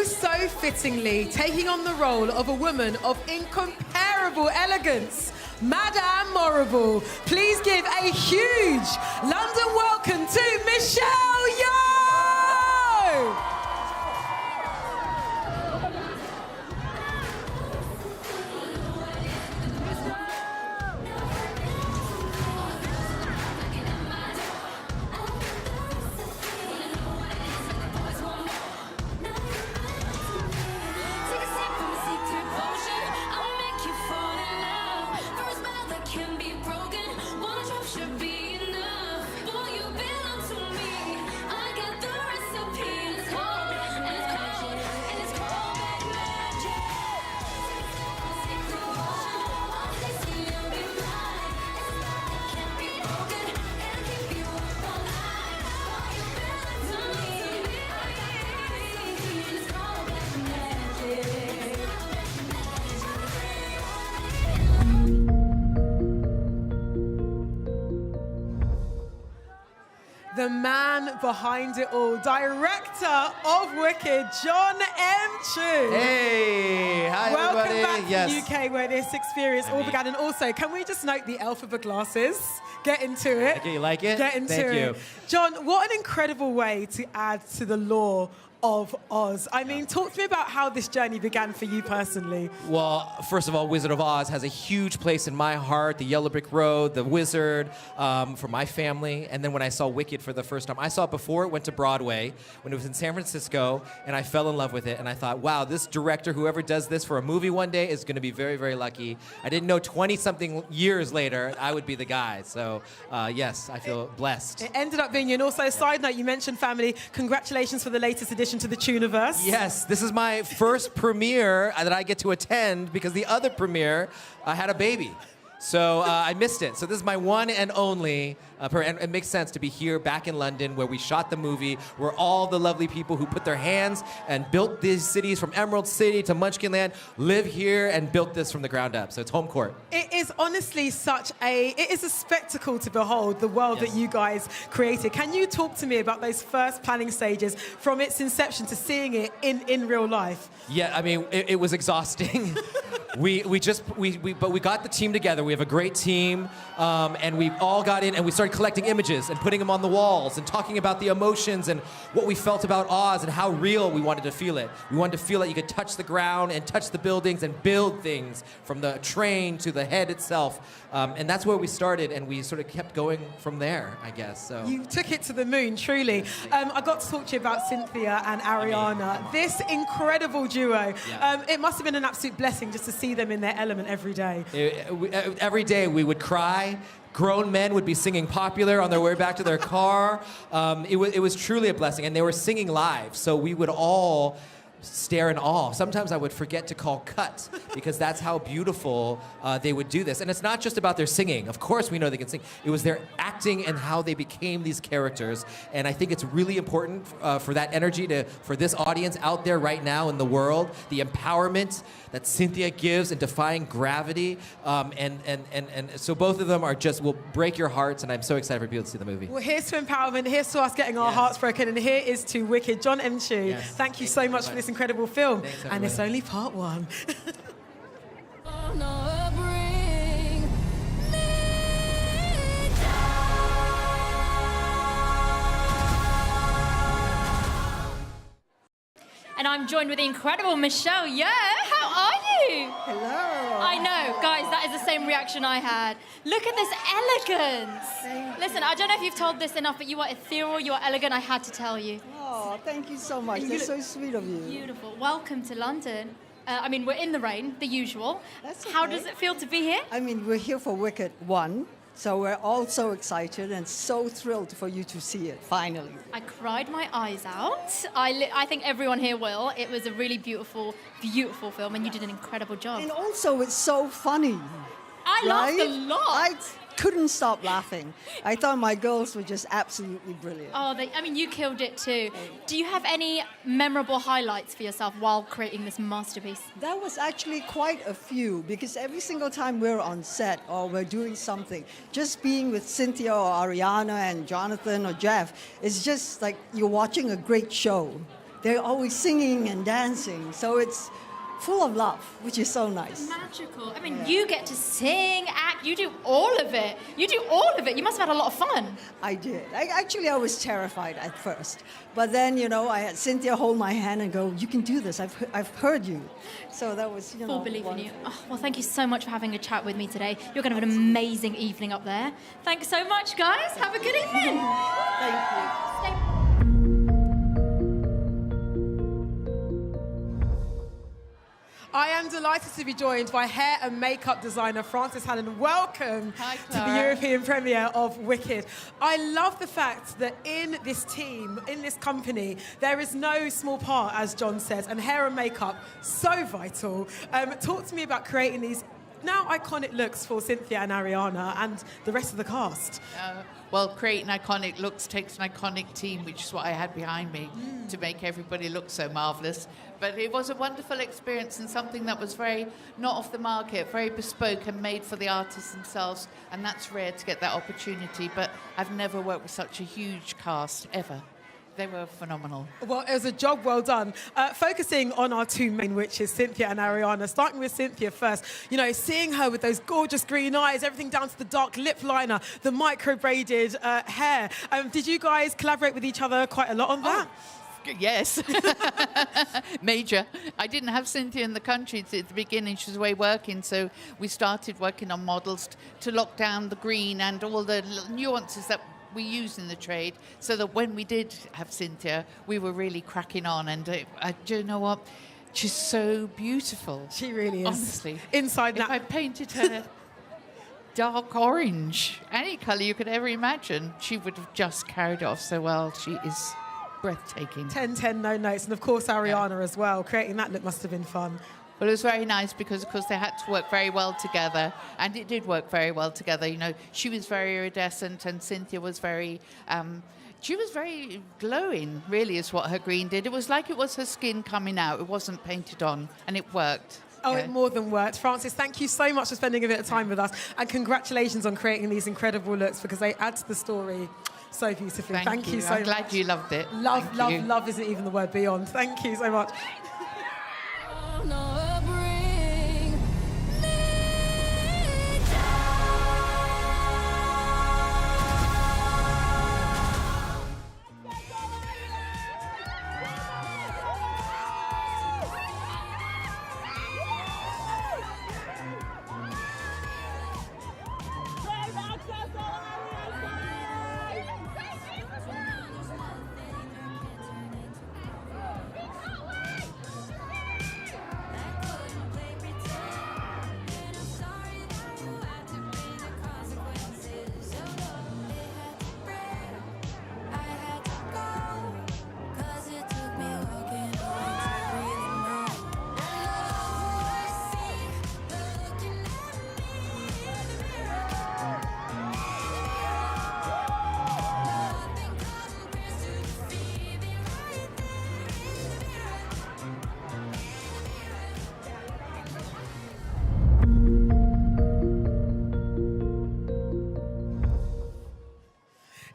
so fittingly taking on the role of a woman of incomparable elegance, Madame Morrible. Please give a huge London welcome to Michelle Yeoh! The man behind it all, director of Wicked, Jon M. Hey, hi Welcome everybody. back to the UK where this experience all began. And also, can we just note the Elphaba glasses? Get into it. Okay, you like it? Get into Thank it. you. John, what an incredible way to add to the lore of Oz. I mean, talk to me about how this journey began for you personally. Well, first of all, Wizard of Oz has a huge place in my heart. The Yellow Brick Road, the Wizard, for my family. And then when I saw Wicked for the first time, I saw it before it went to Broadway, when it was in San Francisco, and I fell in love with it. And I thought, wow, this director, whoever does this for a movie one day, is going to be very, very lucky. I didn't know 20-something years later I would be the guy. So, yes, I feel blessed. It ended up being you. And also, side note, you mentioned family. Congratulations for the latest edition to the Tuniverse. Yes, this is my first premiere that I get to attend because the other premiere had a baby. So I missed it. So this is my one and only, and it makes sense to be here back in London where we shot the movie, where all the lovely people who put their hands and built these cities from Emerald City to Munchkinland live here and built this from the ground up. So it's home court. It is honestly it is a spectacle to behold the world that you guys created. Can you talk to me about those first planning stages from its inception to seeing it in real life? Yeah, I mean, it was exhausting. But we got the team together. We have a great team, and we all got in and we started collecting images and putting them on the walls and talking about the emotions and what we felt about Oz and how real we wanted to feel it. We wanted to feel that you could touch the ground and touch the buildings and build things from the train to the head itself. And that's where we started, and we sort of kept going from there, I guess. So you took it to the moon, truly. I got to talk to you about Cynthia and Ariana. This incredible duo. It must have been an absolute blessing just to see them in their element every day. Every day we would cry. Grown men would be singing Popular on their way back to their car. It was truly a blessing, and they were singing live, so we would all stare in awe. Sometimes I would forget to call cut because that's how beautiful they would do this. And it's not just about their singing. Of course we know they can sing. It was their acting and how they became these characters. And I think it's really important for that energy for this audience out there right now in the world, the empowerment that Cynthia gives in defying gravity. And so both of them will break your hearts, and I'm so excited for people to see the movie. Well, here's to empowerment, here's to us getting our hearts broken, and here is to Wicked. Jon M. Thank you so much for this incredible film. Thanks, and it's only part one. And I'm joined with the incredible Michelle Yeoh. How are you? Hello. I know, guys, that is the same reaction I had. Look at this elegance. Listen, I don't know if you've told this enough, but you are ethereal, you are elegant. I had to tell you. Oh, thank you so much. That's so sweet of you. Beautiful. Welcome to London. I mean, we're in the rain, the usual. That's okay. How does it feel to be here? I mean, we're here for Wicked 1. So we're all so excited and so thrilled for you to see it, finally. I cried my eyes out. I think everyone here will. It was a really beautiful, beautiful film, and you did an incredible job. And also, it's so funny. I laughed a lot. I couldn't stop laughing. I thought my girls were just absolutely brilliant. Oh, you killed it too. Do you have any memorable highlights for yourself while creating this masterpiece? That was actually quite a few, because every single time we're on set or we're doing something, just being with Cynthia or Ariana and Jonathan or Jeff, it's just like you're watching a great show. they're always singing and dancing. So it's full of love, which is so nice. Magical. I mean, you get to sing, act, you do all of it. You do all of it. You must have had a lot of fun. I did. I was terrified at first. But then, I had Cynthia hold my hand and go, you can do this. I've heard you. So that was, Full belief in you. Oh, well, thank you so much for having a chat with me today. You're going to have an amazing evening up there. Thanks so much, guys. Have a good evening. Thank you. Stay- I am delighted to be joined by hair and makeup designer Frances Hallen. Welcome to the European premiere of Wicked. I love the fact that in this team, in this company, there is no small part, as Jon says, and hair and makeup, so vital. Talk to me about creating these now iconic looks for Cynthia and Ariana and the rest of the cast. Well, creating iconic looks takes an iconic team, which is what I had behind me, to make everybody look so marvellous. But it was a wonderful experience and something that was very not off the market, very bespoke and made for the artists themselves. And that's rare to get that opportunity. But I've never worked with such a huge cast, ever. They were phenomenal. Well, it was a job well done. Focusing on our two main witches, Cynthia and Ariana, starting with Cynthia first. Seeing her with those gorgeous green eyes, everything down to the dark lip liner, the micro-braided hair. Did you guys collaborate with each other quite a lot on that? Yes. Major. I didn't have Cynthia in the country at the beginning. She was away working, so we started working on models to lock down the green and all the nuances that we use in the trade, so that when we did have Cynthia, we were really cracking on. And do you know what? She's so beautiful. She really is. Honestly. Inside if I painted her dark orange, any colour you could ever imagine, she would have just carried it off so well. She is breathtaking. 10-10, no notes. And of course, Ariana as well. Creating that look must have been fun. Well, it was very nice because, of course, they had to work very well together, and it did work very well together. She was very iridescent, and Cynthia was very, she was very glowing, really, is what her green did. It was like it was her skin coming out. It wasn't painted on, and it worked. Oh, it more than worked. Frances, thank you so much for spending a bit of time with us, and congratulations on creating these incredible looks, because they add to the story so beautifully. Thank you so much. I'm glad you loved it. Love isn't even the word beyond. Thank you so much.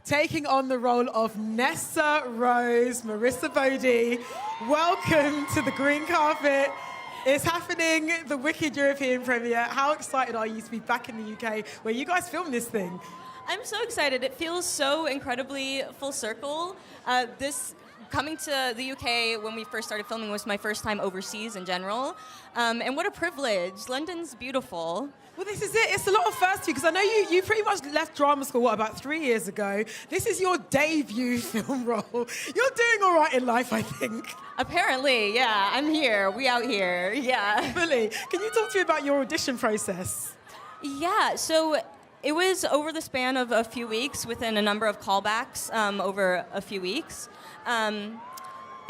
Taking on the role of Nessa Rose, Marissa Bode. Welcome to the green carpet. It's happening, the Wicked European premiere. How excited are you to be back in the UK where you guys filmed this thing? I'm so excited. It feels so incredibly full circle. This coming to the UK when we first started filming was my first time overseas in general. And what a privilege. London's beautiful. Well, this is it. It's a lot of firsts for you, because I know you pretty much left drama school, about 3 years ago. This is your debut film role. You're doing all right in life, I think. Apparently, yeah. I'm here. We out here. Yeah. Fully. Can you talk to me about your audition process? Yeah, so it was over the span of a few weeks, within a number of callbacks over a few weeks.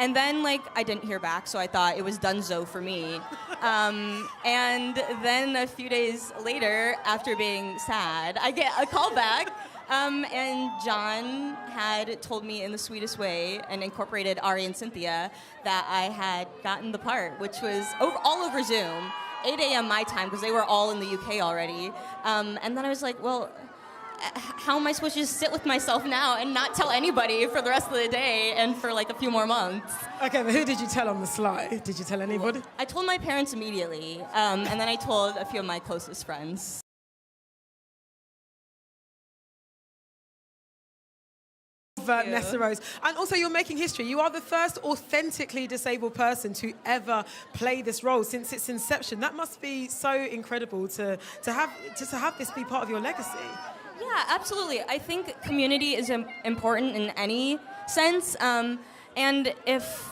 And then, I didn't hear back, so I thought it was donezo for me. And then a few days later, after being sad, I get a call back. And Jon had told me in the sweetest way, and incorporated Ari and Cynthia, that I had gotten the part, which was all over Zoom, 8 a.m. my time, because they were all in the UK already. And then I was like, well, how am I supposed to just sit with myself now and not tell anybody for the rest of the day and for like a few more months? Okay, but who did you tell on the sly? Did you tell anybody? I told my parents immediately, and then I told a few of my closest friends. Nessa Rose. And also you're making history. You are the first authentically disabled person to ever play this role since its inception. That must be so incredible to have this be part of your legacy. Yeah, absolutely. I think community is important in any sense. And if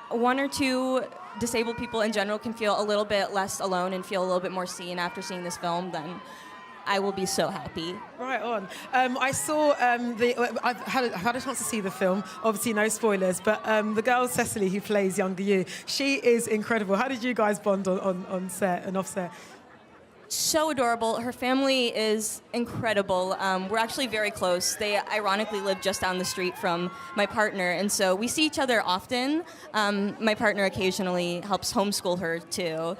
one or two disabled people in general can feel a little bit less alone and feel a little bit more seen after seeing this film, then I will be so happy. Right on. I saw I've had a chance to see the film. Obviously, no spoilers. But the girl Cecily, who plays younger you, she is incredible. How did you guys bond on set and off set? So adorable. Her family is incredible. We're actually very close. They ironically live just down the street from my partner, and so we see each other often. My partner occasionally helps homeschool her too.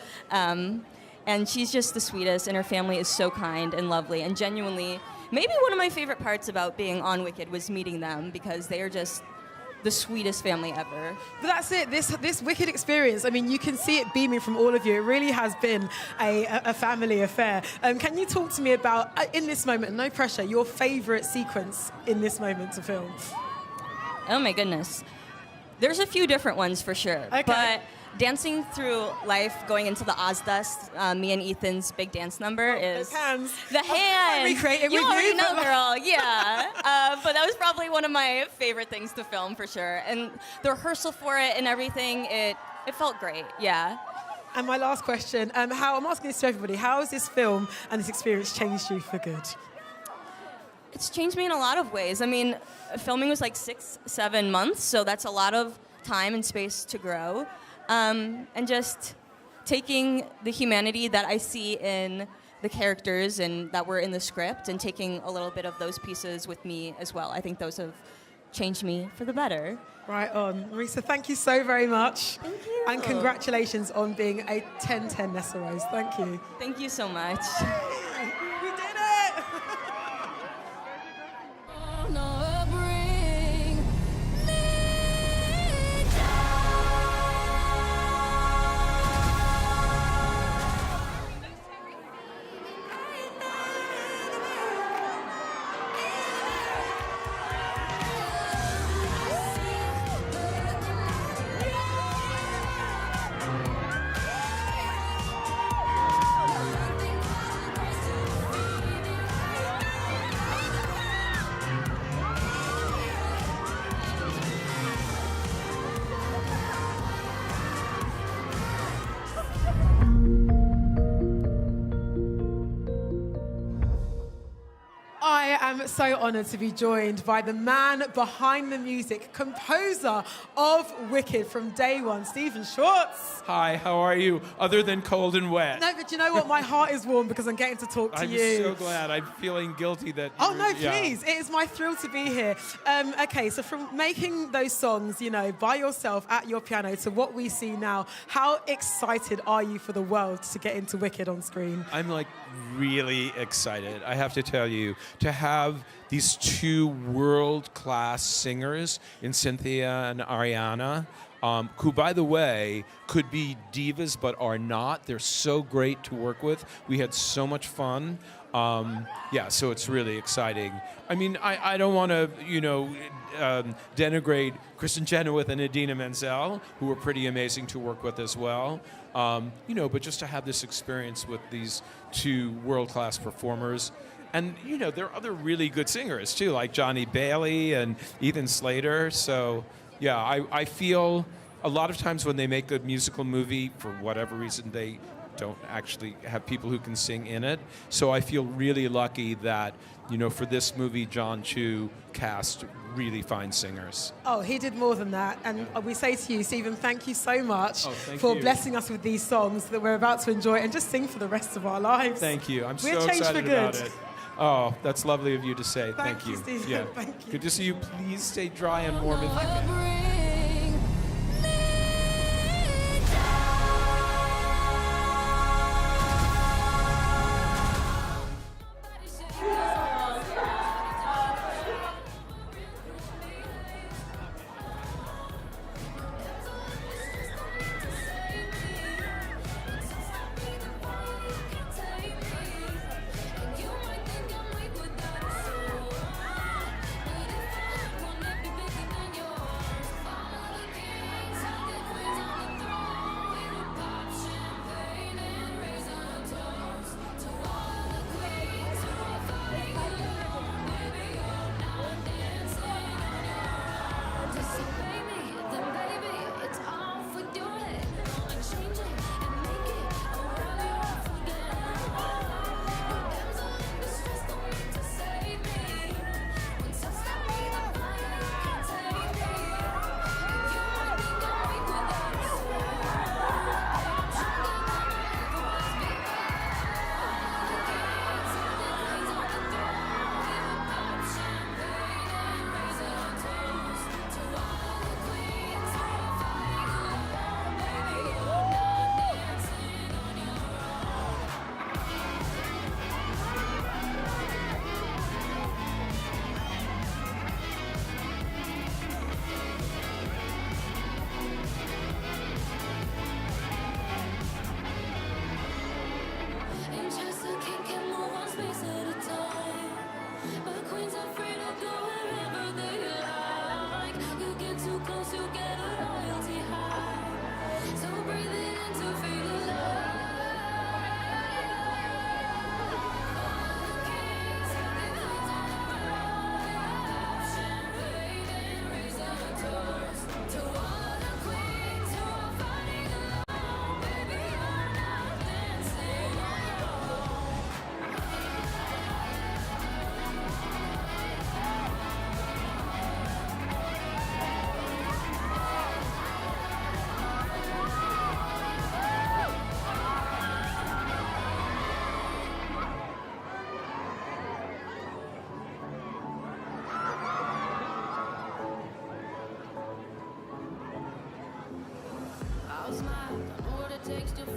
And she's just the sweetest, and her family is so kind and lovely and genuinely. Maybe one of my favorite parts about being on Wicked was meeting them, because they are just the sweetest family ever. But that's it. This Wicked experience, I mean, you can see it beaming from all of you. It really has been a family affair. Can you talk to me about, in this moment, no pressure, your favorite sequence in this moment to film? Oh my goodness. There's a few different ones for sure. Okay. But dancing through life, going into the Ozfest, me and Ethan's big dance number is... Those hands. The hands! Recreate it you with already you, know, but- girl. Yeah. But that was probably one of my favorite things to film, for sure. And the rehearsal for it and everything, it felt great, yeah. And my last question, I'm asking this to everybody, how has this film and this experience changed you for good? It's changed me in a lot of ways. I mean, filming was like 6-7 months, so that's a lot of time and space to grow. And just taking the humanity that I see in the characters and that were in the script and taking a little bit of those pieces with me as well. I think those have changed me for the better. Right on. Marissa, thank you so very much. Thank you. And congratulations on being a 10/10 Nessa Rose. Thank you. Thank you so much. We did it! I am so honored to be joined by the man behind the music, composer of Wicked from day one, Stephen Schwartz. Hi, how are you? Other than cold and wet. No, but you know what? My heart is warm because I'm getting to talk to I'm you. so glad. I'm feeling guilty that. Oh, no, yeah. please. It is my thrill to be here. Okay, so from making those songs, you know, by yourself at your piano to what we see now, how excited are you for the world to get into Wicked on screen? I'm like really excited. I have to tell you, to have these two world-class singers in Cynthia and Ariana, who, by the way, could be divas but are not. They're so great to work with. We had so much fun. Yeah, so it's really exciting. I mean, I don't want to, denigrate Kristen Chenoweth and Idina Menzel, who were pretty amazing to work with as well. But just to have this experience with these two world-class performers. And, there are other really good singers, too, like Johnny Bailey and Ethan Slater. So, yeah, I feel a lot of times when they make a musical movie, for whatever reason, they don't actually have people who can sing in it. So I feel really lucky that, for this movie, John Chu cast really fine singers. Oh, he did more than that. And we say to you, Stephen, thank you so much thank for you. blessing us with these songs that we're about to enjoy and just sing for the rest of our lives. Thank you. I'm We're so changed excited for good. about it. Oh, that's lovely of you to say. Thank you, Stephen. Yeah. Thank you. Good to see you. Please stay dry and warm if you can.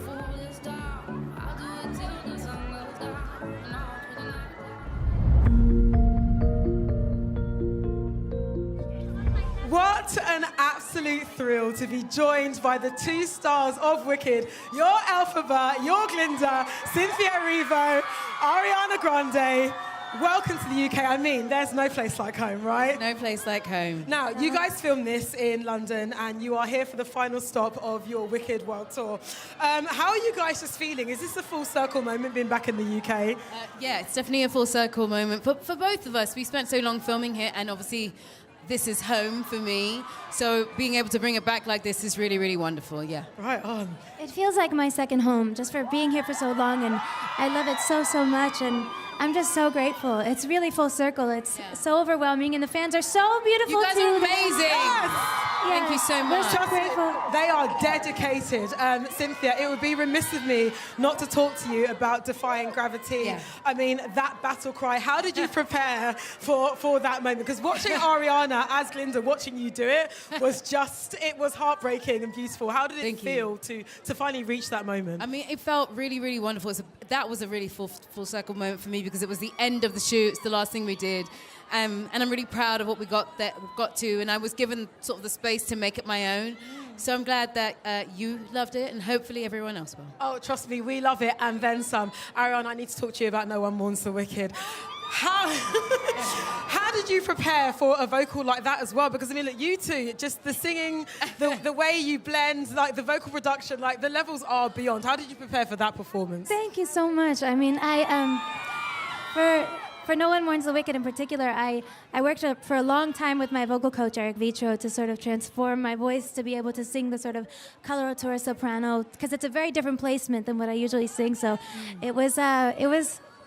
foolish down. I'll do it till the sun goes down. And all through the night. What an absolute thrill to be joined by the two stars of Wicked, your Elphaba, your Glinda, Cynthia Erivo, Ariana Grande. Welcome to the UK. I mean, there's no place like home, right? No place like home. Now, you guys filmed this in London and you are here for the final stop of your Wicked World Tour. How are you guys just feeling? Is this a full circle moment being back in the UK? Yeah, it's definitely a full circle moment for both of us. We spent so long filming here, and obviously this is home for me. So being able to bring it back like this is really, really wonderful, yeah. Right on. It feels like my second home, just for being here for so long, and I love it so, so much, and I'm just so grateful. It's really full circle. It's so overwhelming, and the fans are so beautiful, You guys too. are amazing. Yes. Thank you so much. We're so grateful. They are dedicated. Cynthia, it would be remiss of me not to talk to you about Defying Gravity. Yeah. I mean, that battle cry, how did you prepare for that moment? Because watching Ariana as Glinda, watching you do it, it was heartbreaking and beautiful. How did it feel to finally reach that moment? I mean, it felt really, really wonderful. That was a really full circle moment for me because it was the end of the shoot. It's the last thing we did. And I'm really proud of what we got to, and I was given sort of the space to make it my own. So I'm glad that you loved it, and hopefully everyone else will. Oh, trust me, we love it, and then some. Ariana, I need to talk to you about No One Mourns the Wicked. How did you prepare for a vocal like that as well? Because I mean, look, you two, just the singing, the way you blend, like the vocal production, like the levels are beyond. How did you prepare for that performance? Thank you so much. I mean, for No One Mourns the Wicked in particular, I worked for a long time with my vocal coach, Eric Vitro, to sort of transform my voice to be able to sing the sort of coloratura soprano, because it's a very different placement than what I usually sing. So it was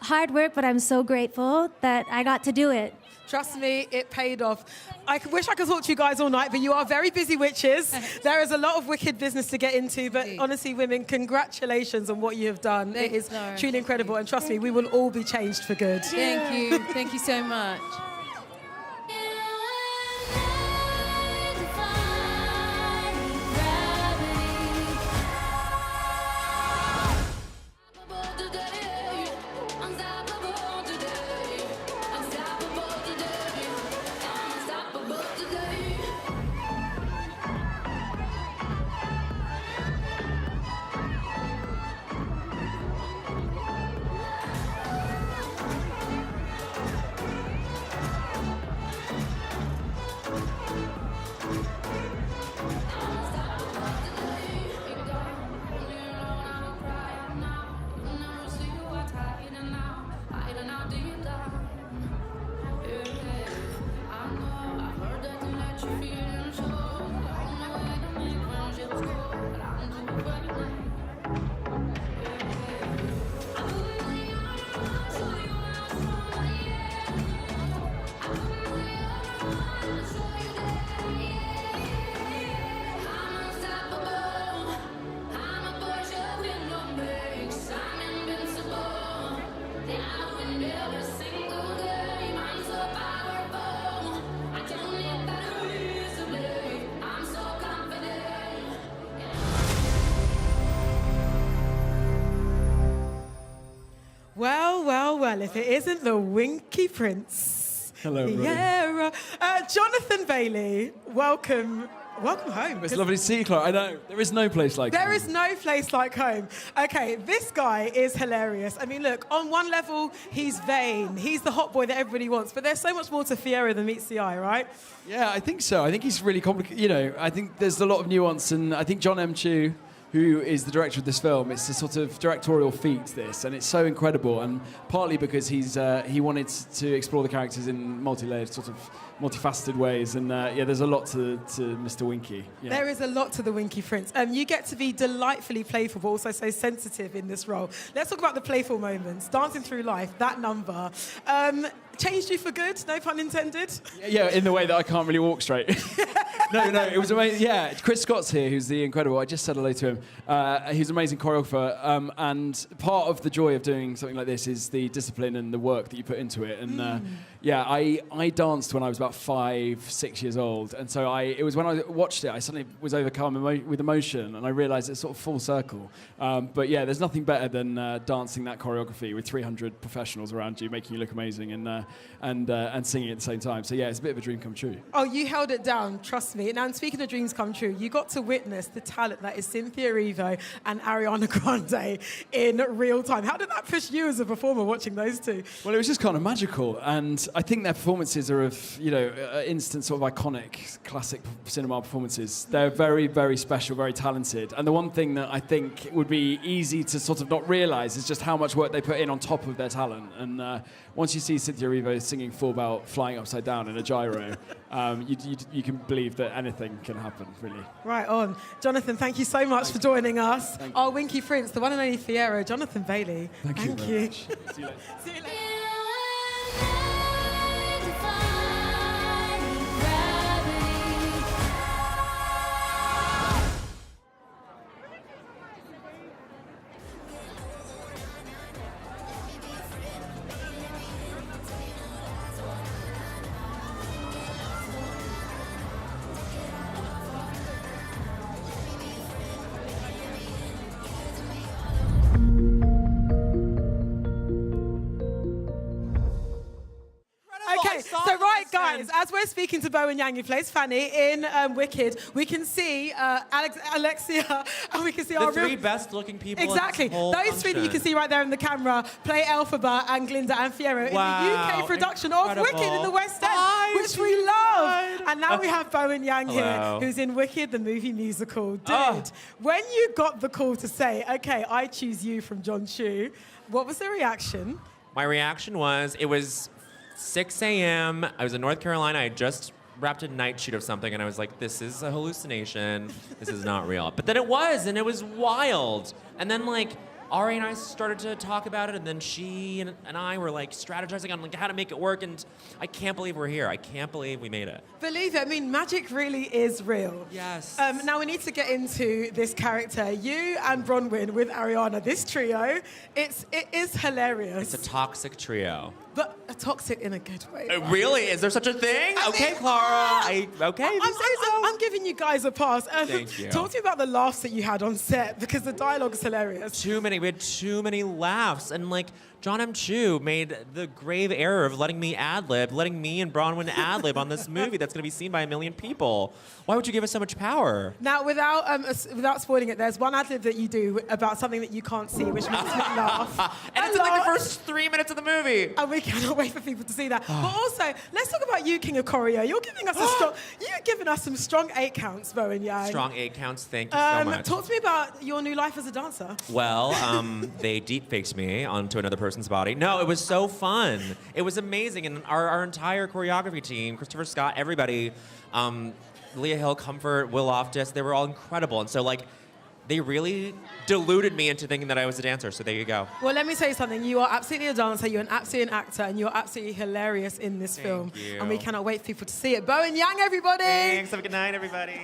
hard work, but I'm so grateful that I got to do it. Trust me, it paid off. I wish I could talk to you guys all night, but you are very busy witches. There is a lot of Wicked business to get into, but honestly, women, congratulations on what you have done. It is truly incredible, and trust me, we will all be changed for good. Thank you. Thank you so much. Well, if it isn't the Winky Prince. Hello, everybody. Yeah. Jonathan Bailey, welcome. Welcome home. It's lovely to see you, Clara. I know. There is no place like home. There is no place like home. Okay, this guy is hilarious. I mean, look, on one level, he's vain. He's the hot boy that everybody wants. But there's so much more to Fiero than meets the eye, right? Yeah, I think so. I think he's really complicated. You know, I think there's a lot of nuance, and I think Jon M, who is the director of this film, it's a sort of directorial feat, this, and it's so incredible, and partly because he wanted to explore the characters in multi-layered, sort of multifaceted ways, and there's a lot to Mr. Winky. Yeah. There is a lot to the Winky Prince. You get to be delightfully playful, but also so sensitive in this role. Let's talk about the playful moments. Dancing Through Life, that number. Changed you for good, no pun intended? Yeah, in the way that I can't really walk straight. No, it was amazing. Yeah, Chris Scott's here, who's the incredible. I just said hello to him. He's an amazing choreographer, and part of the joy of doing something like this is the discipline and the work that you put into it. And yeah, I danced when I was about 5, 6 years old, and so it was when I watched it, I suddenly was overcome with emotion, and I realised it's sort of full circle. But yeah, there's nothing better than dancing that choreography with 300 professionals around you, making you look amazing, and singing at the same time. So yeah, it's a bit of a dream come true. Oh, you held it down, trust me. Now, and speaking of dreams come true, you got to witness the talent that is Cynthia Erivo and Ariana Grande in real time. How did that push you as a performer watching those two? Well, it was just kind of magical, and I think their performances are of, instant sort of iconic, classic cinema performances. They're very, very special, very talented, and the one thing that I think would be easy to sort of not realise is just how much work they put in on top of their talent. And once you see Cynthia Erivo singing Full Belt flying upside down in a gyro, you can believe that anything can happen, really. Right on. Jonathan, thank you so much for joining us. Our Winky Prince, the one and only Fiero, Jonathan Bailey. Thank you very much. See you later. See you later. Okay, so right, guys, as we're speaking to Bowen Yang, who plays Fanny in Wicked, we can see Alexia, and we can see The our three best-looking people. Exactly. In this whole Those three that you can see right there in the camera play Elphaba and Glinda and Fiero in the UK production of Wicked in the West End, which we love. And now we have Bowen Yang here, who's in Wicked, the movie musical. Dude, when you got the call to say, okay, I choose you from John Chu, what was the reaction? My reaction was, it was 6 a.m. I was in North Carolina. I had just wrapped a night shoot of something, and I was like, this is a hallucination. This is not real. But then it was, and it was wild. And then, Ari and I started to talk about it, and then she and I were, strategizing on, how to make it work, and I can't believe we're here. I can't believe we made it. Believe it. I mean, magic really is real. Yes. Now we need to get into this character. You and Bronwyn with Ariana, this trio, it is hilarious. It's a toxic trio. But a toxic in a good way. Really? Is there such a thing? Okay, Clara. I'm giving you guys a pass. Thank you. Talk to me about the laughs that you had on set, because the dialogue is hilarious. We had too many laughs, and Jon M made the grave error of letting me and Bronwyn ad-lib on this movie that's going to be seen by 1 million people. Why would you give us so much power? Now, without spoiling it, there's one ad-lib that you do about something that you can't see, which makes me laugh. And it's in the first 3 minutes of the movie. And we cannot wait for people to see that. But also, let's talk about you, King of Choreo. You're giving us some strong 8 counts, Bowen Yang. Strong 8 counts. Thank you so much. Talk to me about your new life as a dancer. Well, they deep-faked me onto another person's body. No, it was so fun. It was amazing. And our entire choreography team, Christopher Scott, everybody, Leah Hill, Comfort, Will Loftus, they were all incredible. And so, they really deluded me into thinking that I was a dancer, so there you go. Well, let me tell you something. You are absolutely a dancer, you're absolutely an actor, and you're absolutely hilarious in this film. Thank you. And we cannot wait for people to see it. Bowen Yang, everybody! Thanks. Have a good night, everybody.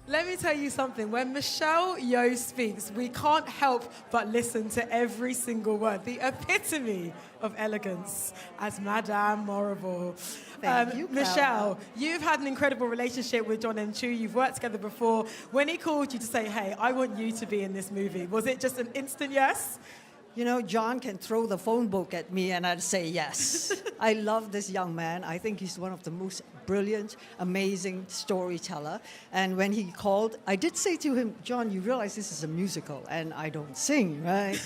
Let me tell you something. When Michelle Yeoh speaks, we can't help but listen to every single word. The epitome of elegance as Madame Morrible. Thank you, Michelle, you've had an incredible relationship with Jon M. You've worked together before. When he called you to say, hey, I want you to be in this movie, was it just an instant yes? You know, John can throw the phone book at me and I'd say yes. I love this young man. I think he's one of the most brilliant, amazing storyteller. And when he called, I did say to him, John, you realize this is a musical and I don't sing, right?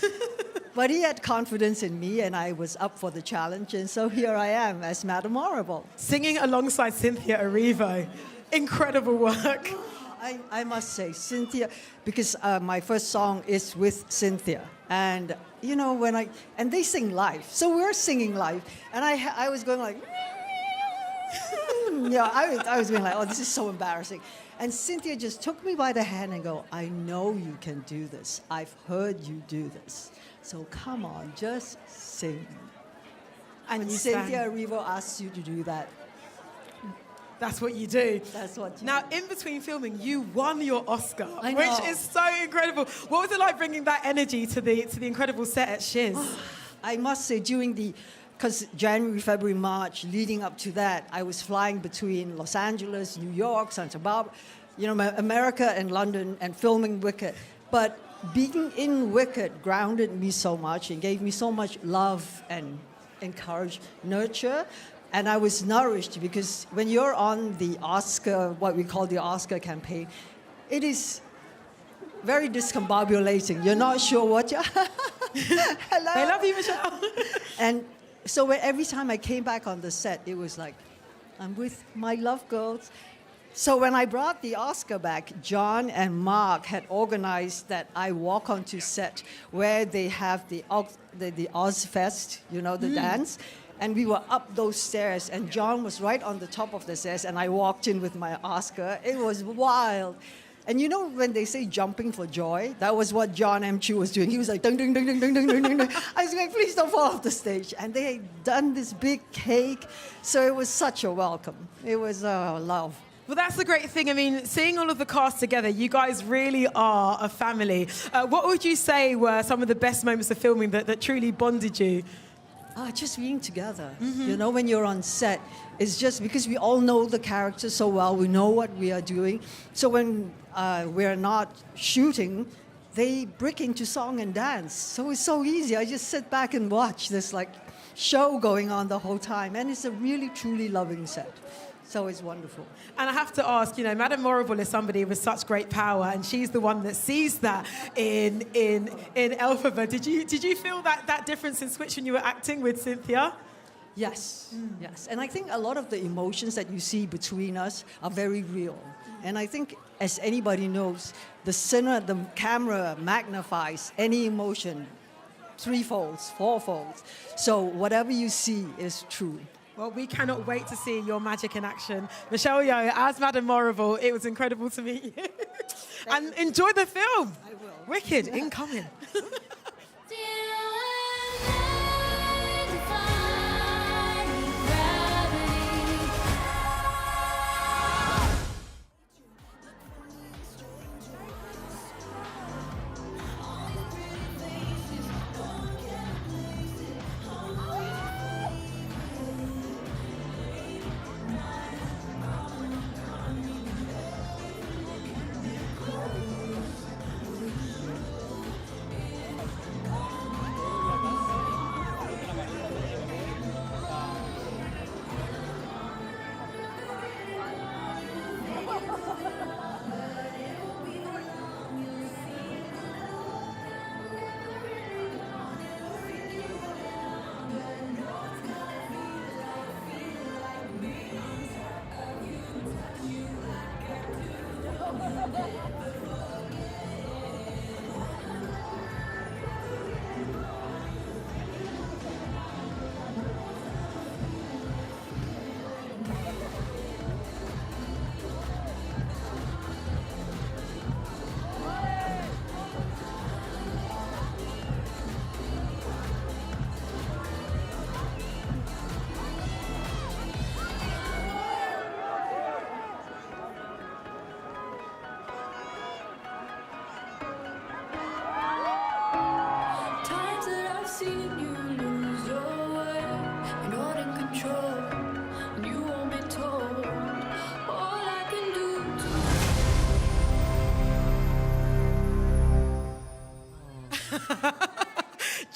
But he had confidence in me and I was up for the challenge. And so here I am as Madame Morrible. Singing alongside Cynthia Erivo. Incredible work. I must say, Cynthia, because my first song is with Cynthia. And, you know, and they sing live. So we're singing live. And I was going like, yeah, I was going like, oh, this is so embarrassing. And Cynthia just took me by the hand and go, I know you can do this. I've heard you do this. So come on, just sing. And you Cynthia sang. Erivo asks you to do that. That's what you do. That's what you Now, in between filming, you won your Oscar, I know. which is so incredible. What was it like bringing that energy to the incredible set at Shiz? I must say, because January, February, March, leading up to that, I was flying between Los Angeles, New York, Santa Barbara, you know, America and London, and filming Wicked. But being in Wicked grounded me so much and gave me so much love and encourage, nurture. And I was nourished because when you're on the Oscar, what we call the Oscar campaign, it is very discombobulating. You're not sure what you're... Hello. I love you, Michelle. And so every time I came back on the set, it was like, I'm with my love girls. So when I brought the Oscar back, Jon and Mark had organized that I walk onto set where they have the Ozfest, you know, the dance. And we were up those stairs, and Jon was right on the top of the stairs, and I walked in with my Oscar. It was wild. And you know when they say jumping for joy? That was what Jon M was doing. He was like, dung, dung, dung, dung, dung, dung, dung, dung, dung. I was like, please don't fall off the stage. And they had done this big cake, so it was such a welcome. It was love. Well, that's the great thing. I mean, seeing all of the cast together, you guys really are a family. What would you say were some of the best moments of filming that truly bonded you? Just being together. You know, when you're on set, it's just because we all know the characters so well, we know what we are doing. So when we're not shooting, they break into song and dance. So it's so easy. I just sit back and watch this like show going on the whole time. And it's a really, truly loving set. So it's wonderful. And I have to ask, you know, Madame Morrible is somebody with such great power, and she's the one that sees that in Elphaba. Did you feel that difference in switch when you were acting with Cynthia? Yes, yes. And I think a lot of the emotions that you see between us are very real. And I think, as anybody knows, the camera magnifies any emotion threefolds, fourfolds. So whatever you see is true. Well, we cannot wait to see your magic in action. Michelle Yeoh, as Madame Morrible, it was incredible to meet you. And enjoy the film. I will. Wicked, incoming. Times that I've seen you lose your way, you're not in control, and you won't be told. All I can do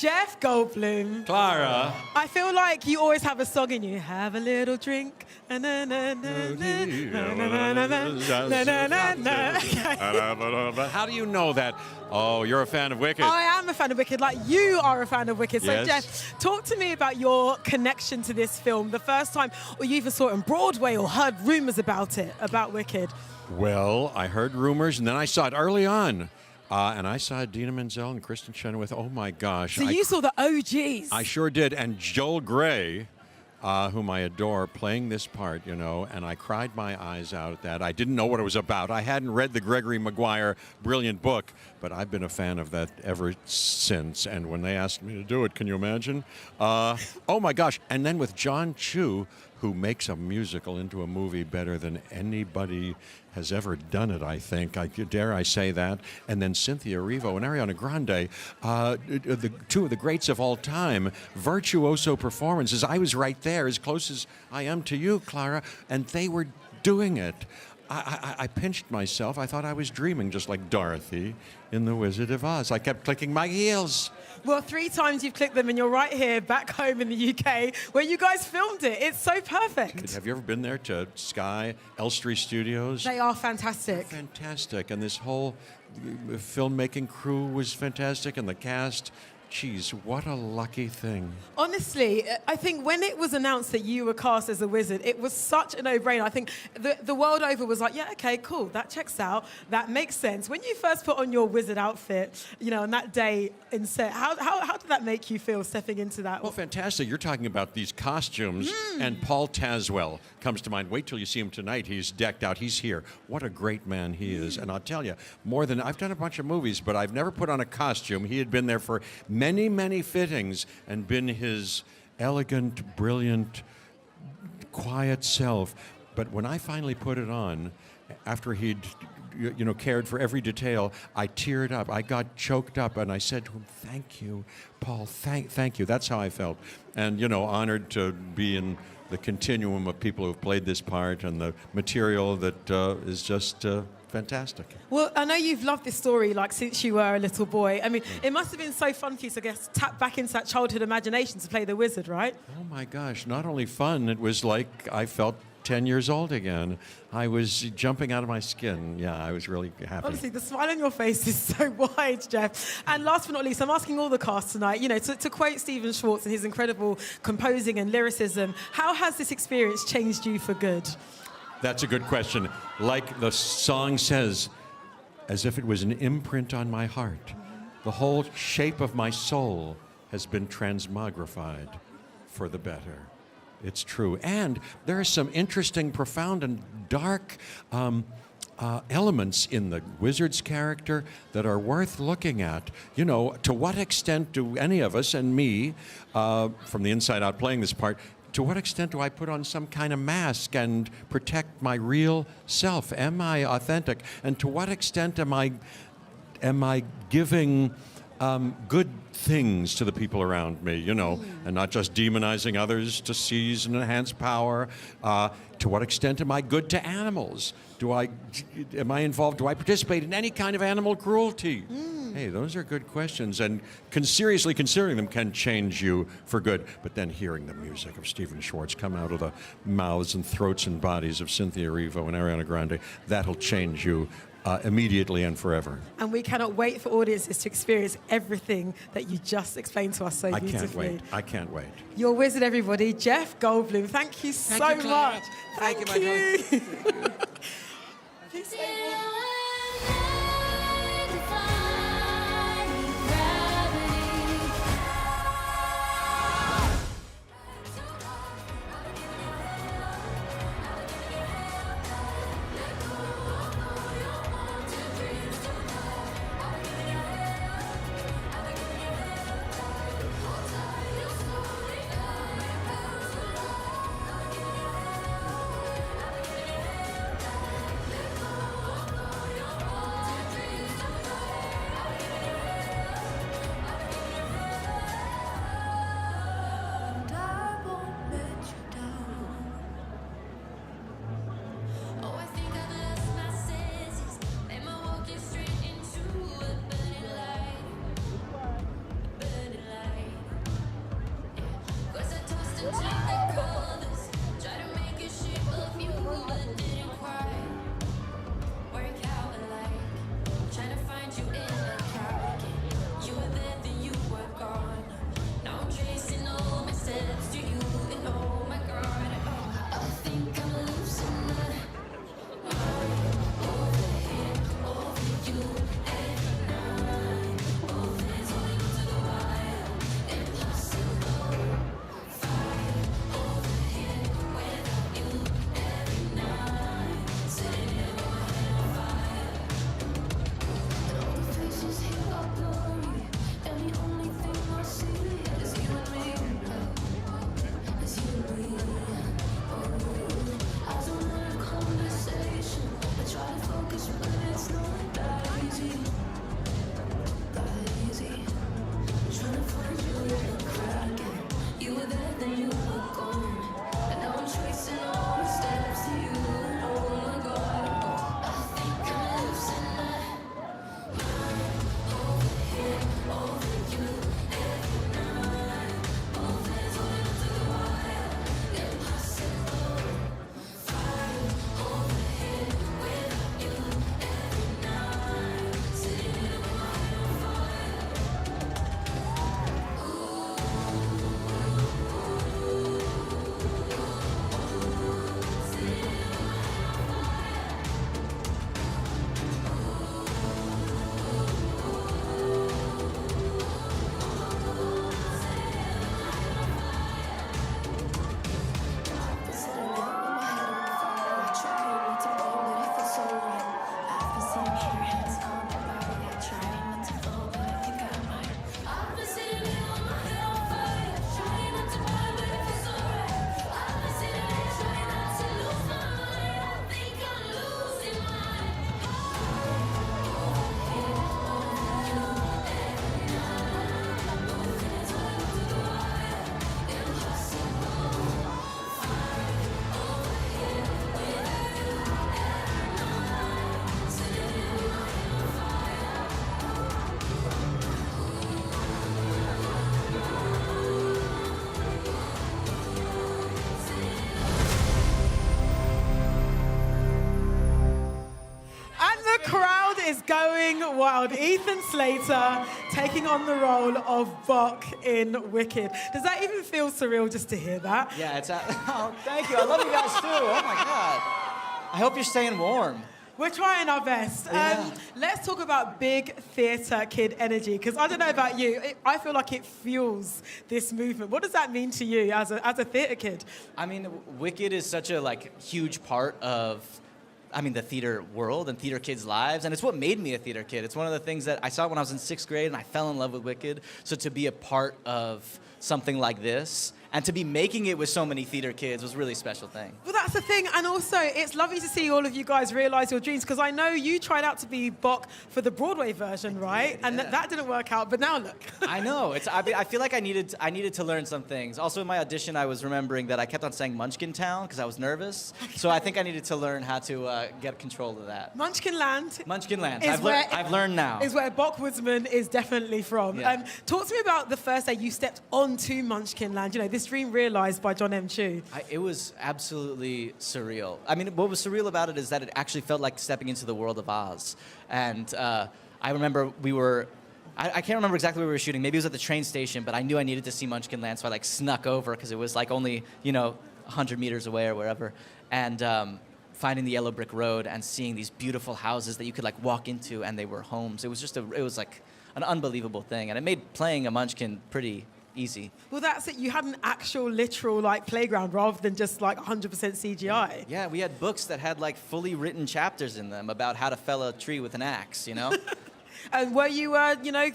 Jeff Goldblum. Clara. I feel like you always have a song in you. Have a little drink. Na, na, na, na, na, na, na, na, na, na, na, na. How do you know that? Oh, you're a fan of Wicked. I am a fan of Wicked, like you are a fan of Wicked. So, Yes. Jeff, talk to me about your connection to this film. The first time, or you even saw it on Broadway or heard rumors about it, about Wicked. Well, I heard rumors, and then I saw it early on. And I saw Idina Menzel and Kristen Chenoweth. Oh, my gosh. So you saw the OGs. I sure did. And Joel Grey, whom I adore, playing this part, you know, and I cried my eyes out at that. I didn't know what it was about. I hadn't read the Gregory Maguire brilliant book, but I've been a fan of that ever since. And when they asked me to do it, can you imagine? Oh, my gosh. And then with John Chu, who makes a musical into a movie better than anybody has ever done it, I think. Dare I say that? And then Cynthia Erivo and Ariana Grande, the two of the greats of all time, virtuoso performances. I was right there, as close as I am to you, Clara, and they were doing it. I pinched myself. I thought I was dreaming, just like Dorothy in The Wizard of Oz. I kept clicking my heels. Well, 3 times you've clicked them, and you're right here, back home in the UK, where you guys filmed it. It's so perfect. Have you ever been there to Sky, Elstree Studios? They are fantastic. Fantastic. And this whole filmmaking crew was fantastic, and the cast. Geez, what a lucky thing. Honestly, I think when it was announced that you were cast as a wizard, it was such a no-brainer. I think the world over was like, yeah, okay, cool, that checks out, that makes sense. When you first put on your wizard outfit, you know, on that day in set, how did that make you feel stepping into that? Well, fantastic. You're talking about these costumes, and Paul Tazwell comes to mind. Wait till you see him tonight. He's decked out. He's here. What a great man he is. And I'll tell you, I've done a bunch of movies, but I've never put on a costume. He had been there for many, many fittings and been his elegant, brilliant, quiet self. But when I finally put it on, after he'd cared for every detail, I teared up. I got choked up, and I said to him, "Thank you, Paul. Thank you." That's how I felt, and honored to be in the continuum of people who've played this part and the material that is just fantastic. Well, I know you've loved this story like since you were a little boy. I mean, it must have been so fun for you to tap back into that childhood imagination to play the wizard, right? Oh my gosh, not only fun, it was like I felt 10 years old again. I was jumping out of my skin. Yeah, I was really happy. Honestly, the smile on your face is so wide, Jeff. And last but not least, I'm asking all the cast tonight, to quote Stephen Schwartz and his incredible composing and lyricism, how has this experience changed you for good? That's a good question. Like the song says, as if it was an imprint on my heart. The whole shape of my soul has been transmogrified for the better. It's true. And there are some interesting, profound, and dark elements in the wizard's character that are worth looking at. To what extent do any of us, and me, from the inside out playing this part, to what extent do I put on some kind of mask and protect my real self? Am I authentic? And to what extent am I giving good things to the people around me, and not just demonizing others to seize and enhance power? To what extent am I good to animals? Am I involved? Do I participate in any kind of animal cruelty? Hey, those are good questions, and seriously considering them can change you for good. But then hearing the music of Stephen Schwartz come out of the mouths and throats and bodies of Cynthia Erivo and Ariana Grande, that'll change you immediately and forever. And we cannot wait for audiences to experience everything that you just explained to us so beautifully. I can't wait. Your wizard, everybody, Jeff Goldblum. Thank you so much. Thank you, my darling. Please stay warm. going wild. Ethan Slater taking on the role of Bok in Wicked. Does that even feel surreal just to hear that? Yeah, it's. Oh, thank you. I love you guys too. Oh my God. I hope you're staying warm. We're trying our best. Yeah. Let's talk about big theatre kid energy, because I don't know about you, I feel like it fuels this movement. What does that mean to you as a theatre kid? I mean, Wicked is such a huge part of, the theater world and theater kids' lives, and it's what made me a theater kid. It's one of the things that I saw when I was in 6th grade, and I fell in love with Wicked. So to be a part of something like this, and to be making it with so many theater kids was a really special thing. Well, that's the thing, and also it's lovely to see all of you guys realise your dreams, because I know you tried out to be Bok for the Broadway version, right? And that didn't work out, but now look. I know. I feel like I needed to learn some things. Also, in my audition, I was remembering that I kept on saying Munchkin Town because I was nervous. So I think I needed to learn how to get control of that. Munchkin Land. I've learned now. Is where Bok Woodsman is definitely from. Yeah. Talk to me about the first day you stepped onto Munchkin Land. You know, this dream realised by Jon M. It was absolutely surreal. I mean, what was surreal about it is that it actually felt like stepping into the world of Oz. And I remember I can't remember exactly where we were shooting. Maybe it was at the train station, but I knew I needed to see Munchkin Land, so I snuck over because it was only 100 meters away or wherever. And finding the yellow brick road and seeing these beautiful houses that you could walk into, and they were homes. It was an unbelievable thing, and it made playing a Munchkin pretty easy. Well, that's it. You had an actual, literal, playground rather than just 100% CGI. Yeah, we had books that had fully written chapters in them about how to fell a tree with an axe, And were you,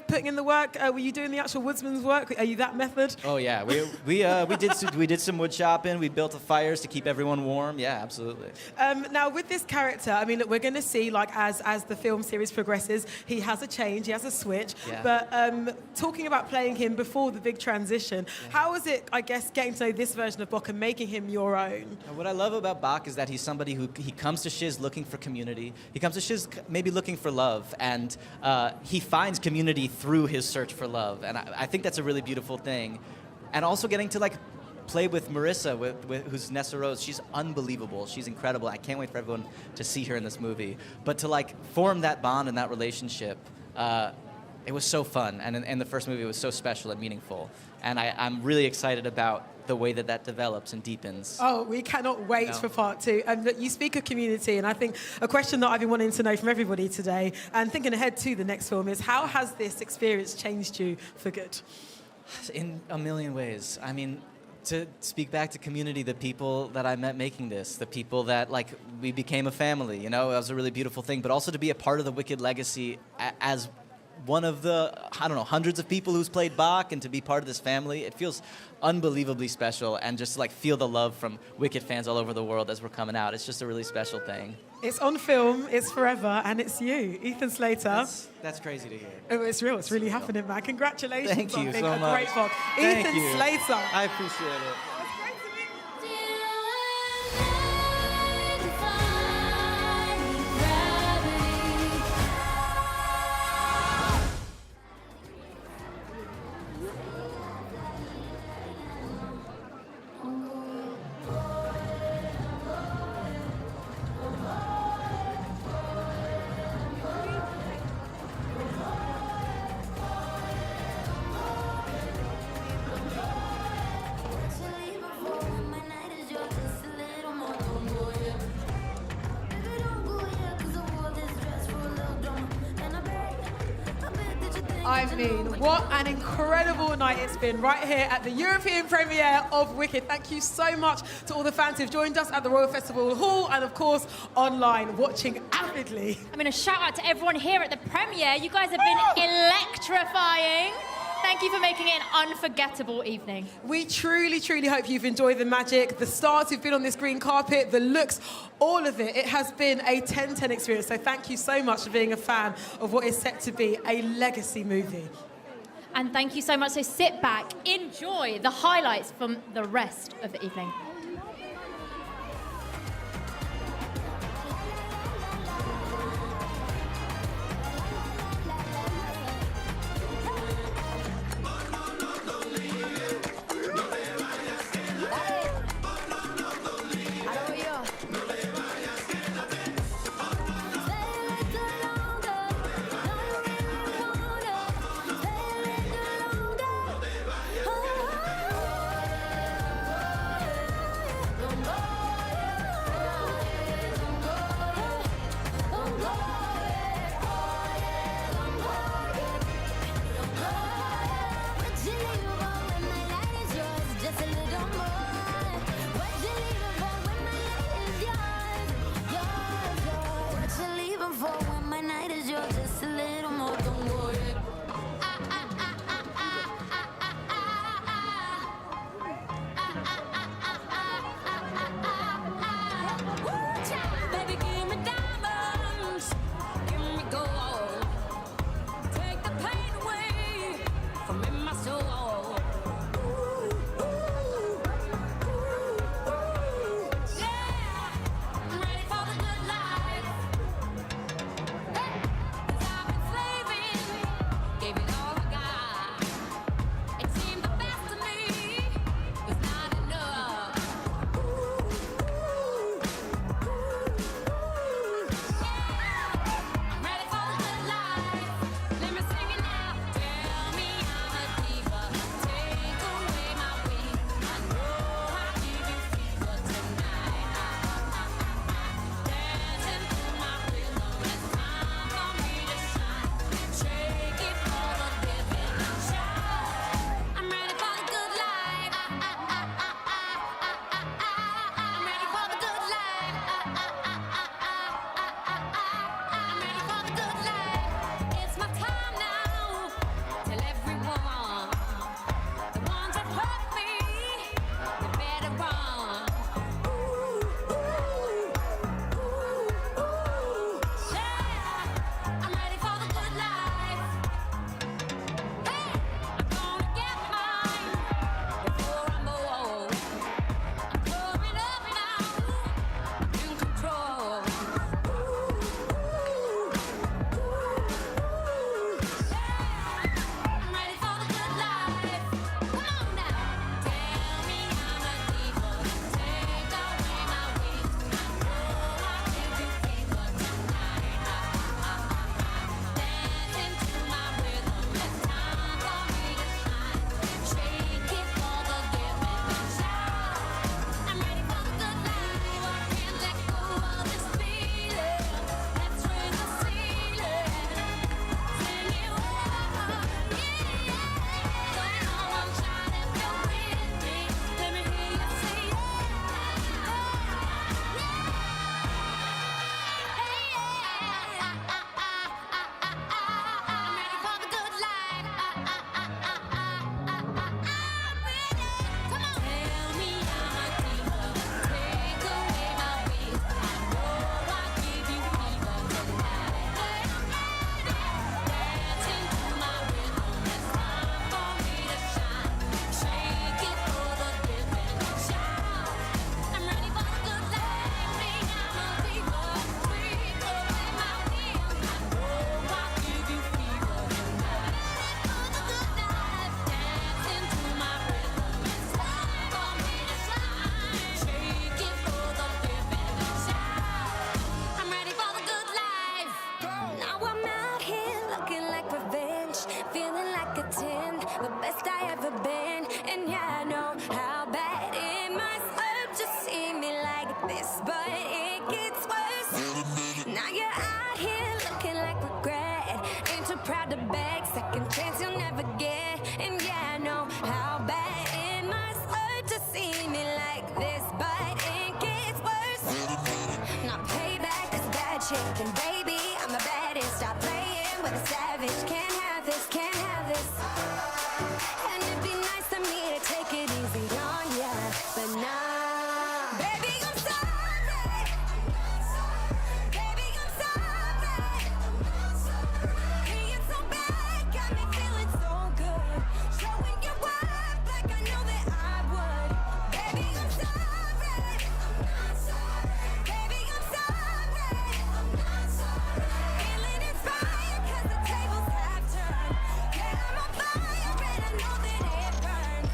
putting in the work? Were you doing the actual woodsman's work? Are you that method? Oh yeah, we did some wood chopping. We built fires to keep everyone warm. Yeah, absolutely. Now with this character, I mean, look, we're going to see as the film series progresses, he has a change, he has a switch. Yeah. But talking about playing him before the big transition, how was it, I guess, getting to know this version of Bok and making him your own? What I love about Bok is that he's somebody who he comes to Shiz looking for community. He comes to Shiz maybe looking for love, and he finds community through his search for love, and I think that's a really beautiful thing. And also getting to play with Marissa, who's Nessa Rose. She's unbelievable. She's incredible. I can't wait for everyone to see her in this movie. But to form that bond and that relationship, it was so fun. And in the first movie, it was so special and meaningful. And I'm really excited about the way that develops and deepens. Oh, we cannot wait for part 2. And look, you speak of community, and I think a question that I've been wanting to know from everybody today, and thinking ahead to the next film, is how has this experience changed you for good? In a million ways. I mean, to speak back to community, the people that I met making this, the people that we became a family, it was a really beautiful thing, but also to be a part of the Wicked legacy as one of the, hundreds of people who's played Bok, and to be part of this family, it feels unbelievably special, and just feel the love from Wicked fans all over the world as we're coming out. It's just a really special thing. It's on film, it's forever, and it's you, Ethan Slater. That's crazy to hear. Oh, it's real. It's really happening, man. Congratulations Thank you on being so a much. great Bok. Thank Ethan you. Slater. I appreciate it. I mean, what an incredible night it's been right here at the European premiere of Wicked. Thank you so much to all the fans who've joined us at the Royal Festival Hall and, of course, online, watching avidly. I mean, a shout out to everyone here at the premiere. You guys have been electrifying. Thank you for making it an unforgettable evening. We truly, truly hope you've enjoyed the magic, the stars who've been on this green carpet, the looks, all of it. It has been a 10/10 experience, so thank you so much for being a fan of what is set to be a legacy movie. And thank you so much. So sit back, enjoy the highlights from the rest of the evening. chick, and baby, I'm the baddest. Stop playing with a savage. Can't have this, can't have this. And it'd be nice of me to take it easy on ya, but nah. Baby, I'm sorry. Baby, I'm sorry. Being so bad got me feeling so good. Showing your worth like I know that I would. Baby, I'm sorry. Baby, I'm sorry. Feeling inspired 'cause the tables have turned. Yeah, I'm on fire and I know that it burns.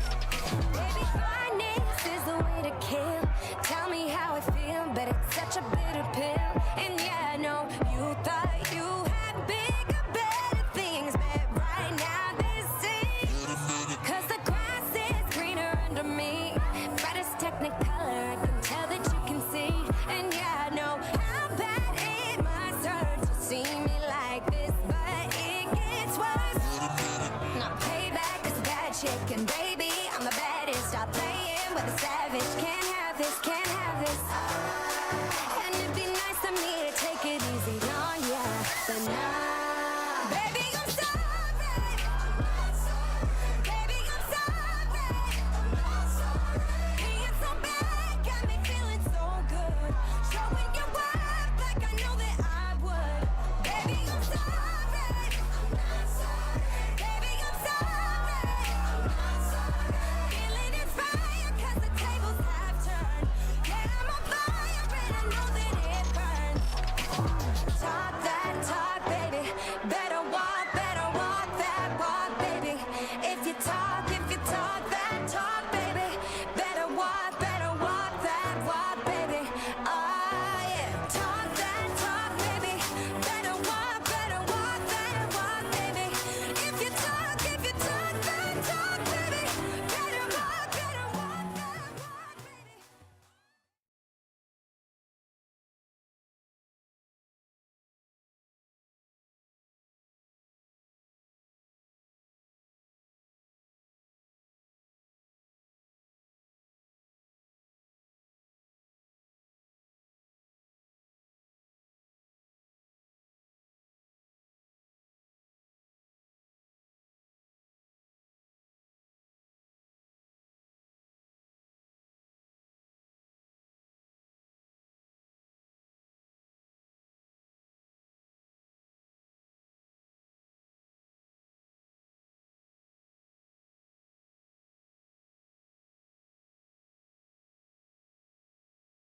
Baby, finance is the way to kill. Tell me how it feels, but it's such a bitter pill. And yeah, I know you thought you had bigger, better things, but right now this is 'cause the grass is greener under me. Brightest technicolor, I can tell that you can see. And yeah, I know how bad it must hurt to see me like this, but it gets worse. Not payback 'cause bad chick, and baby,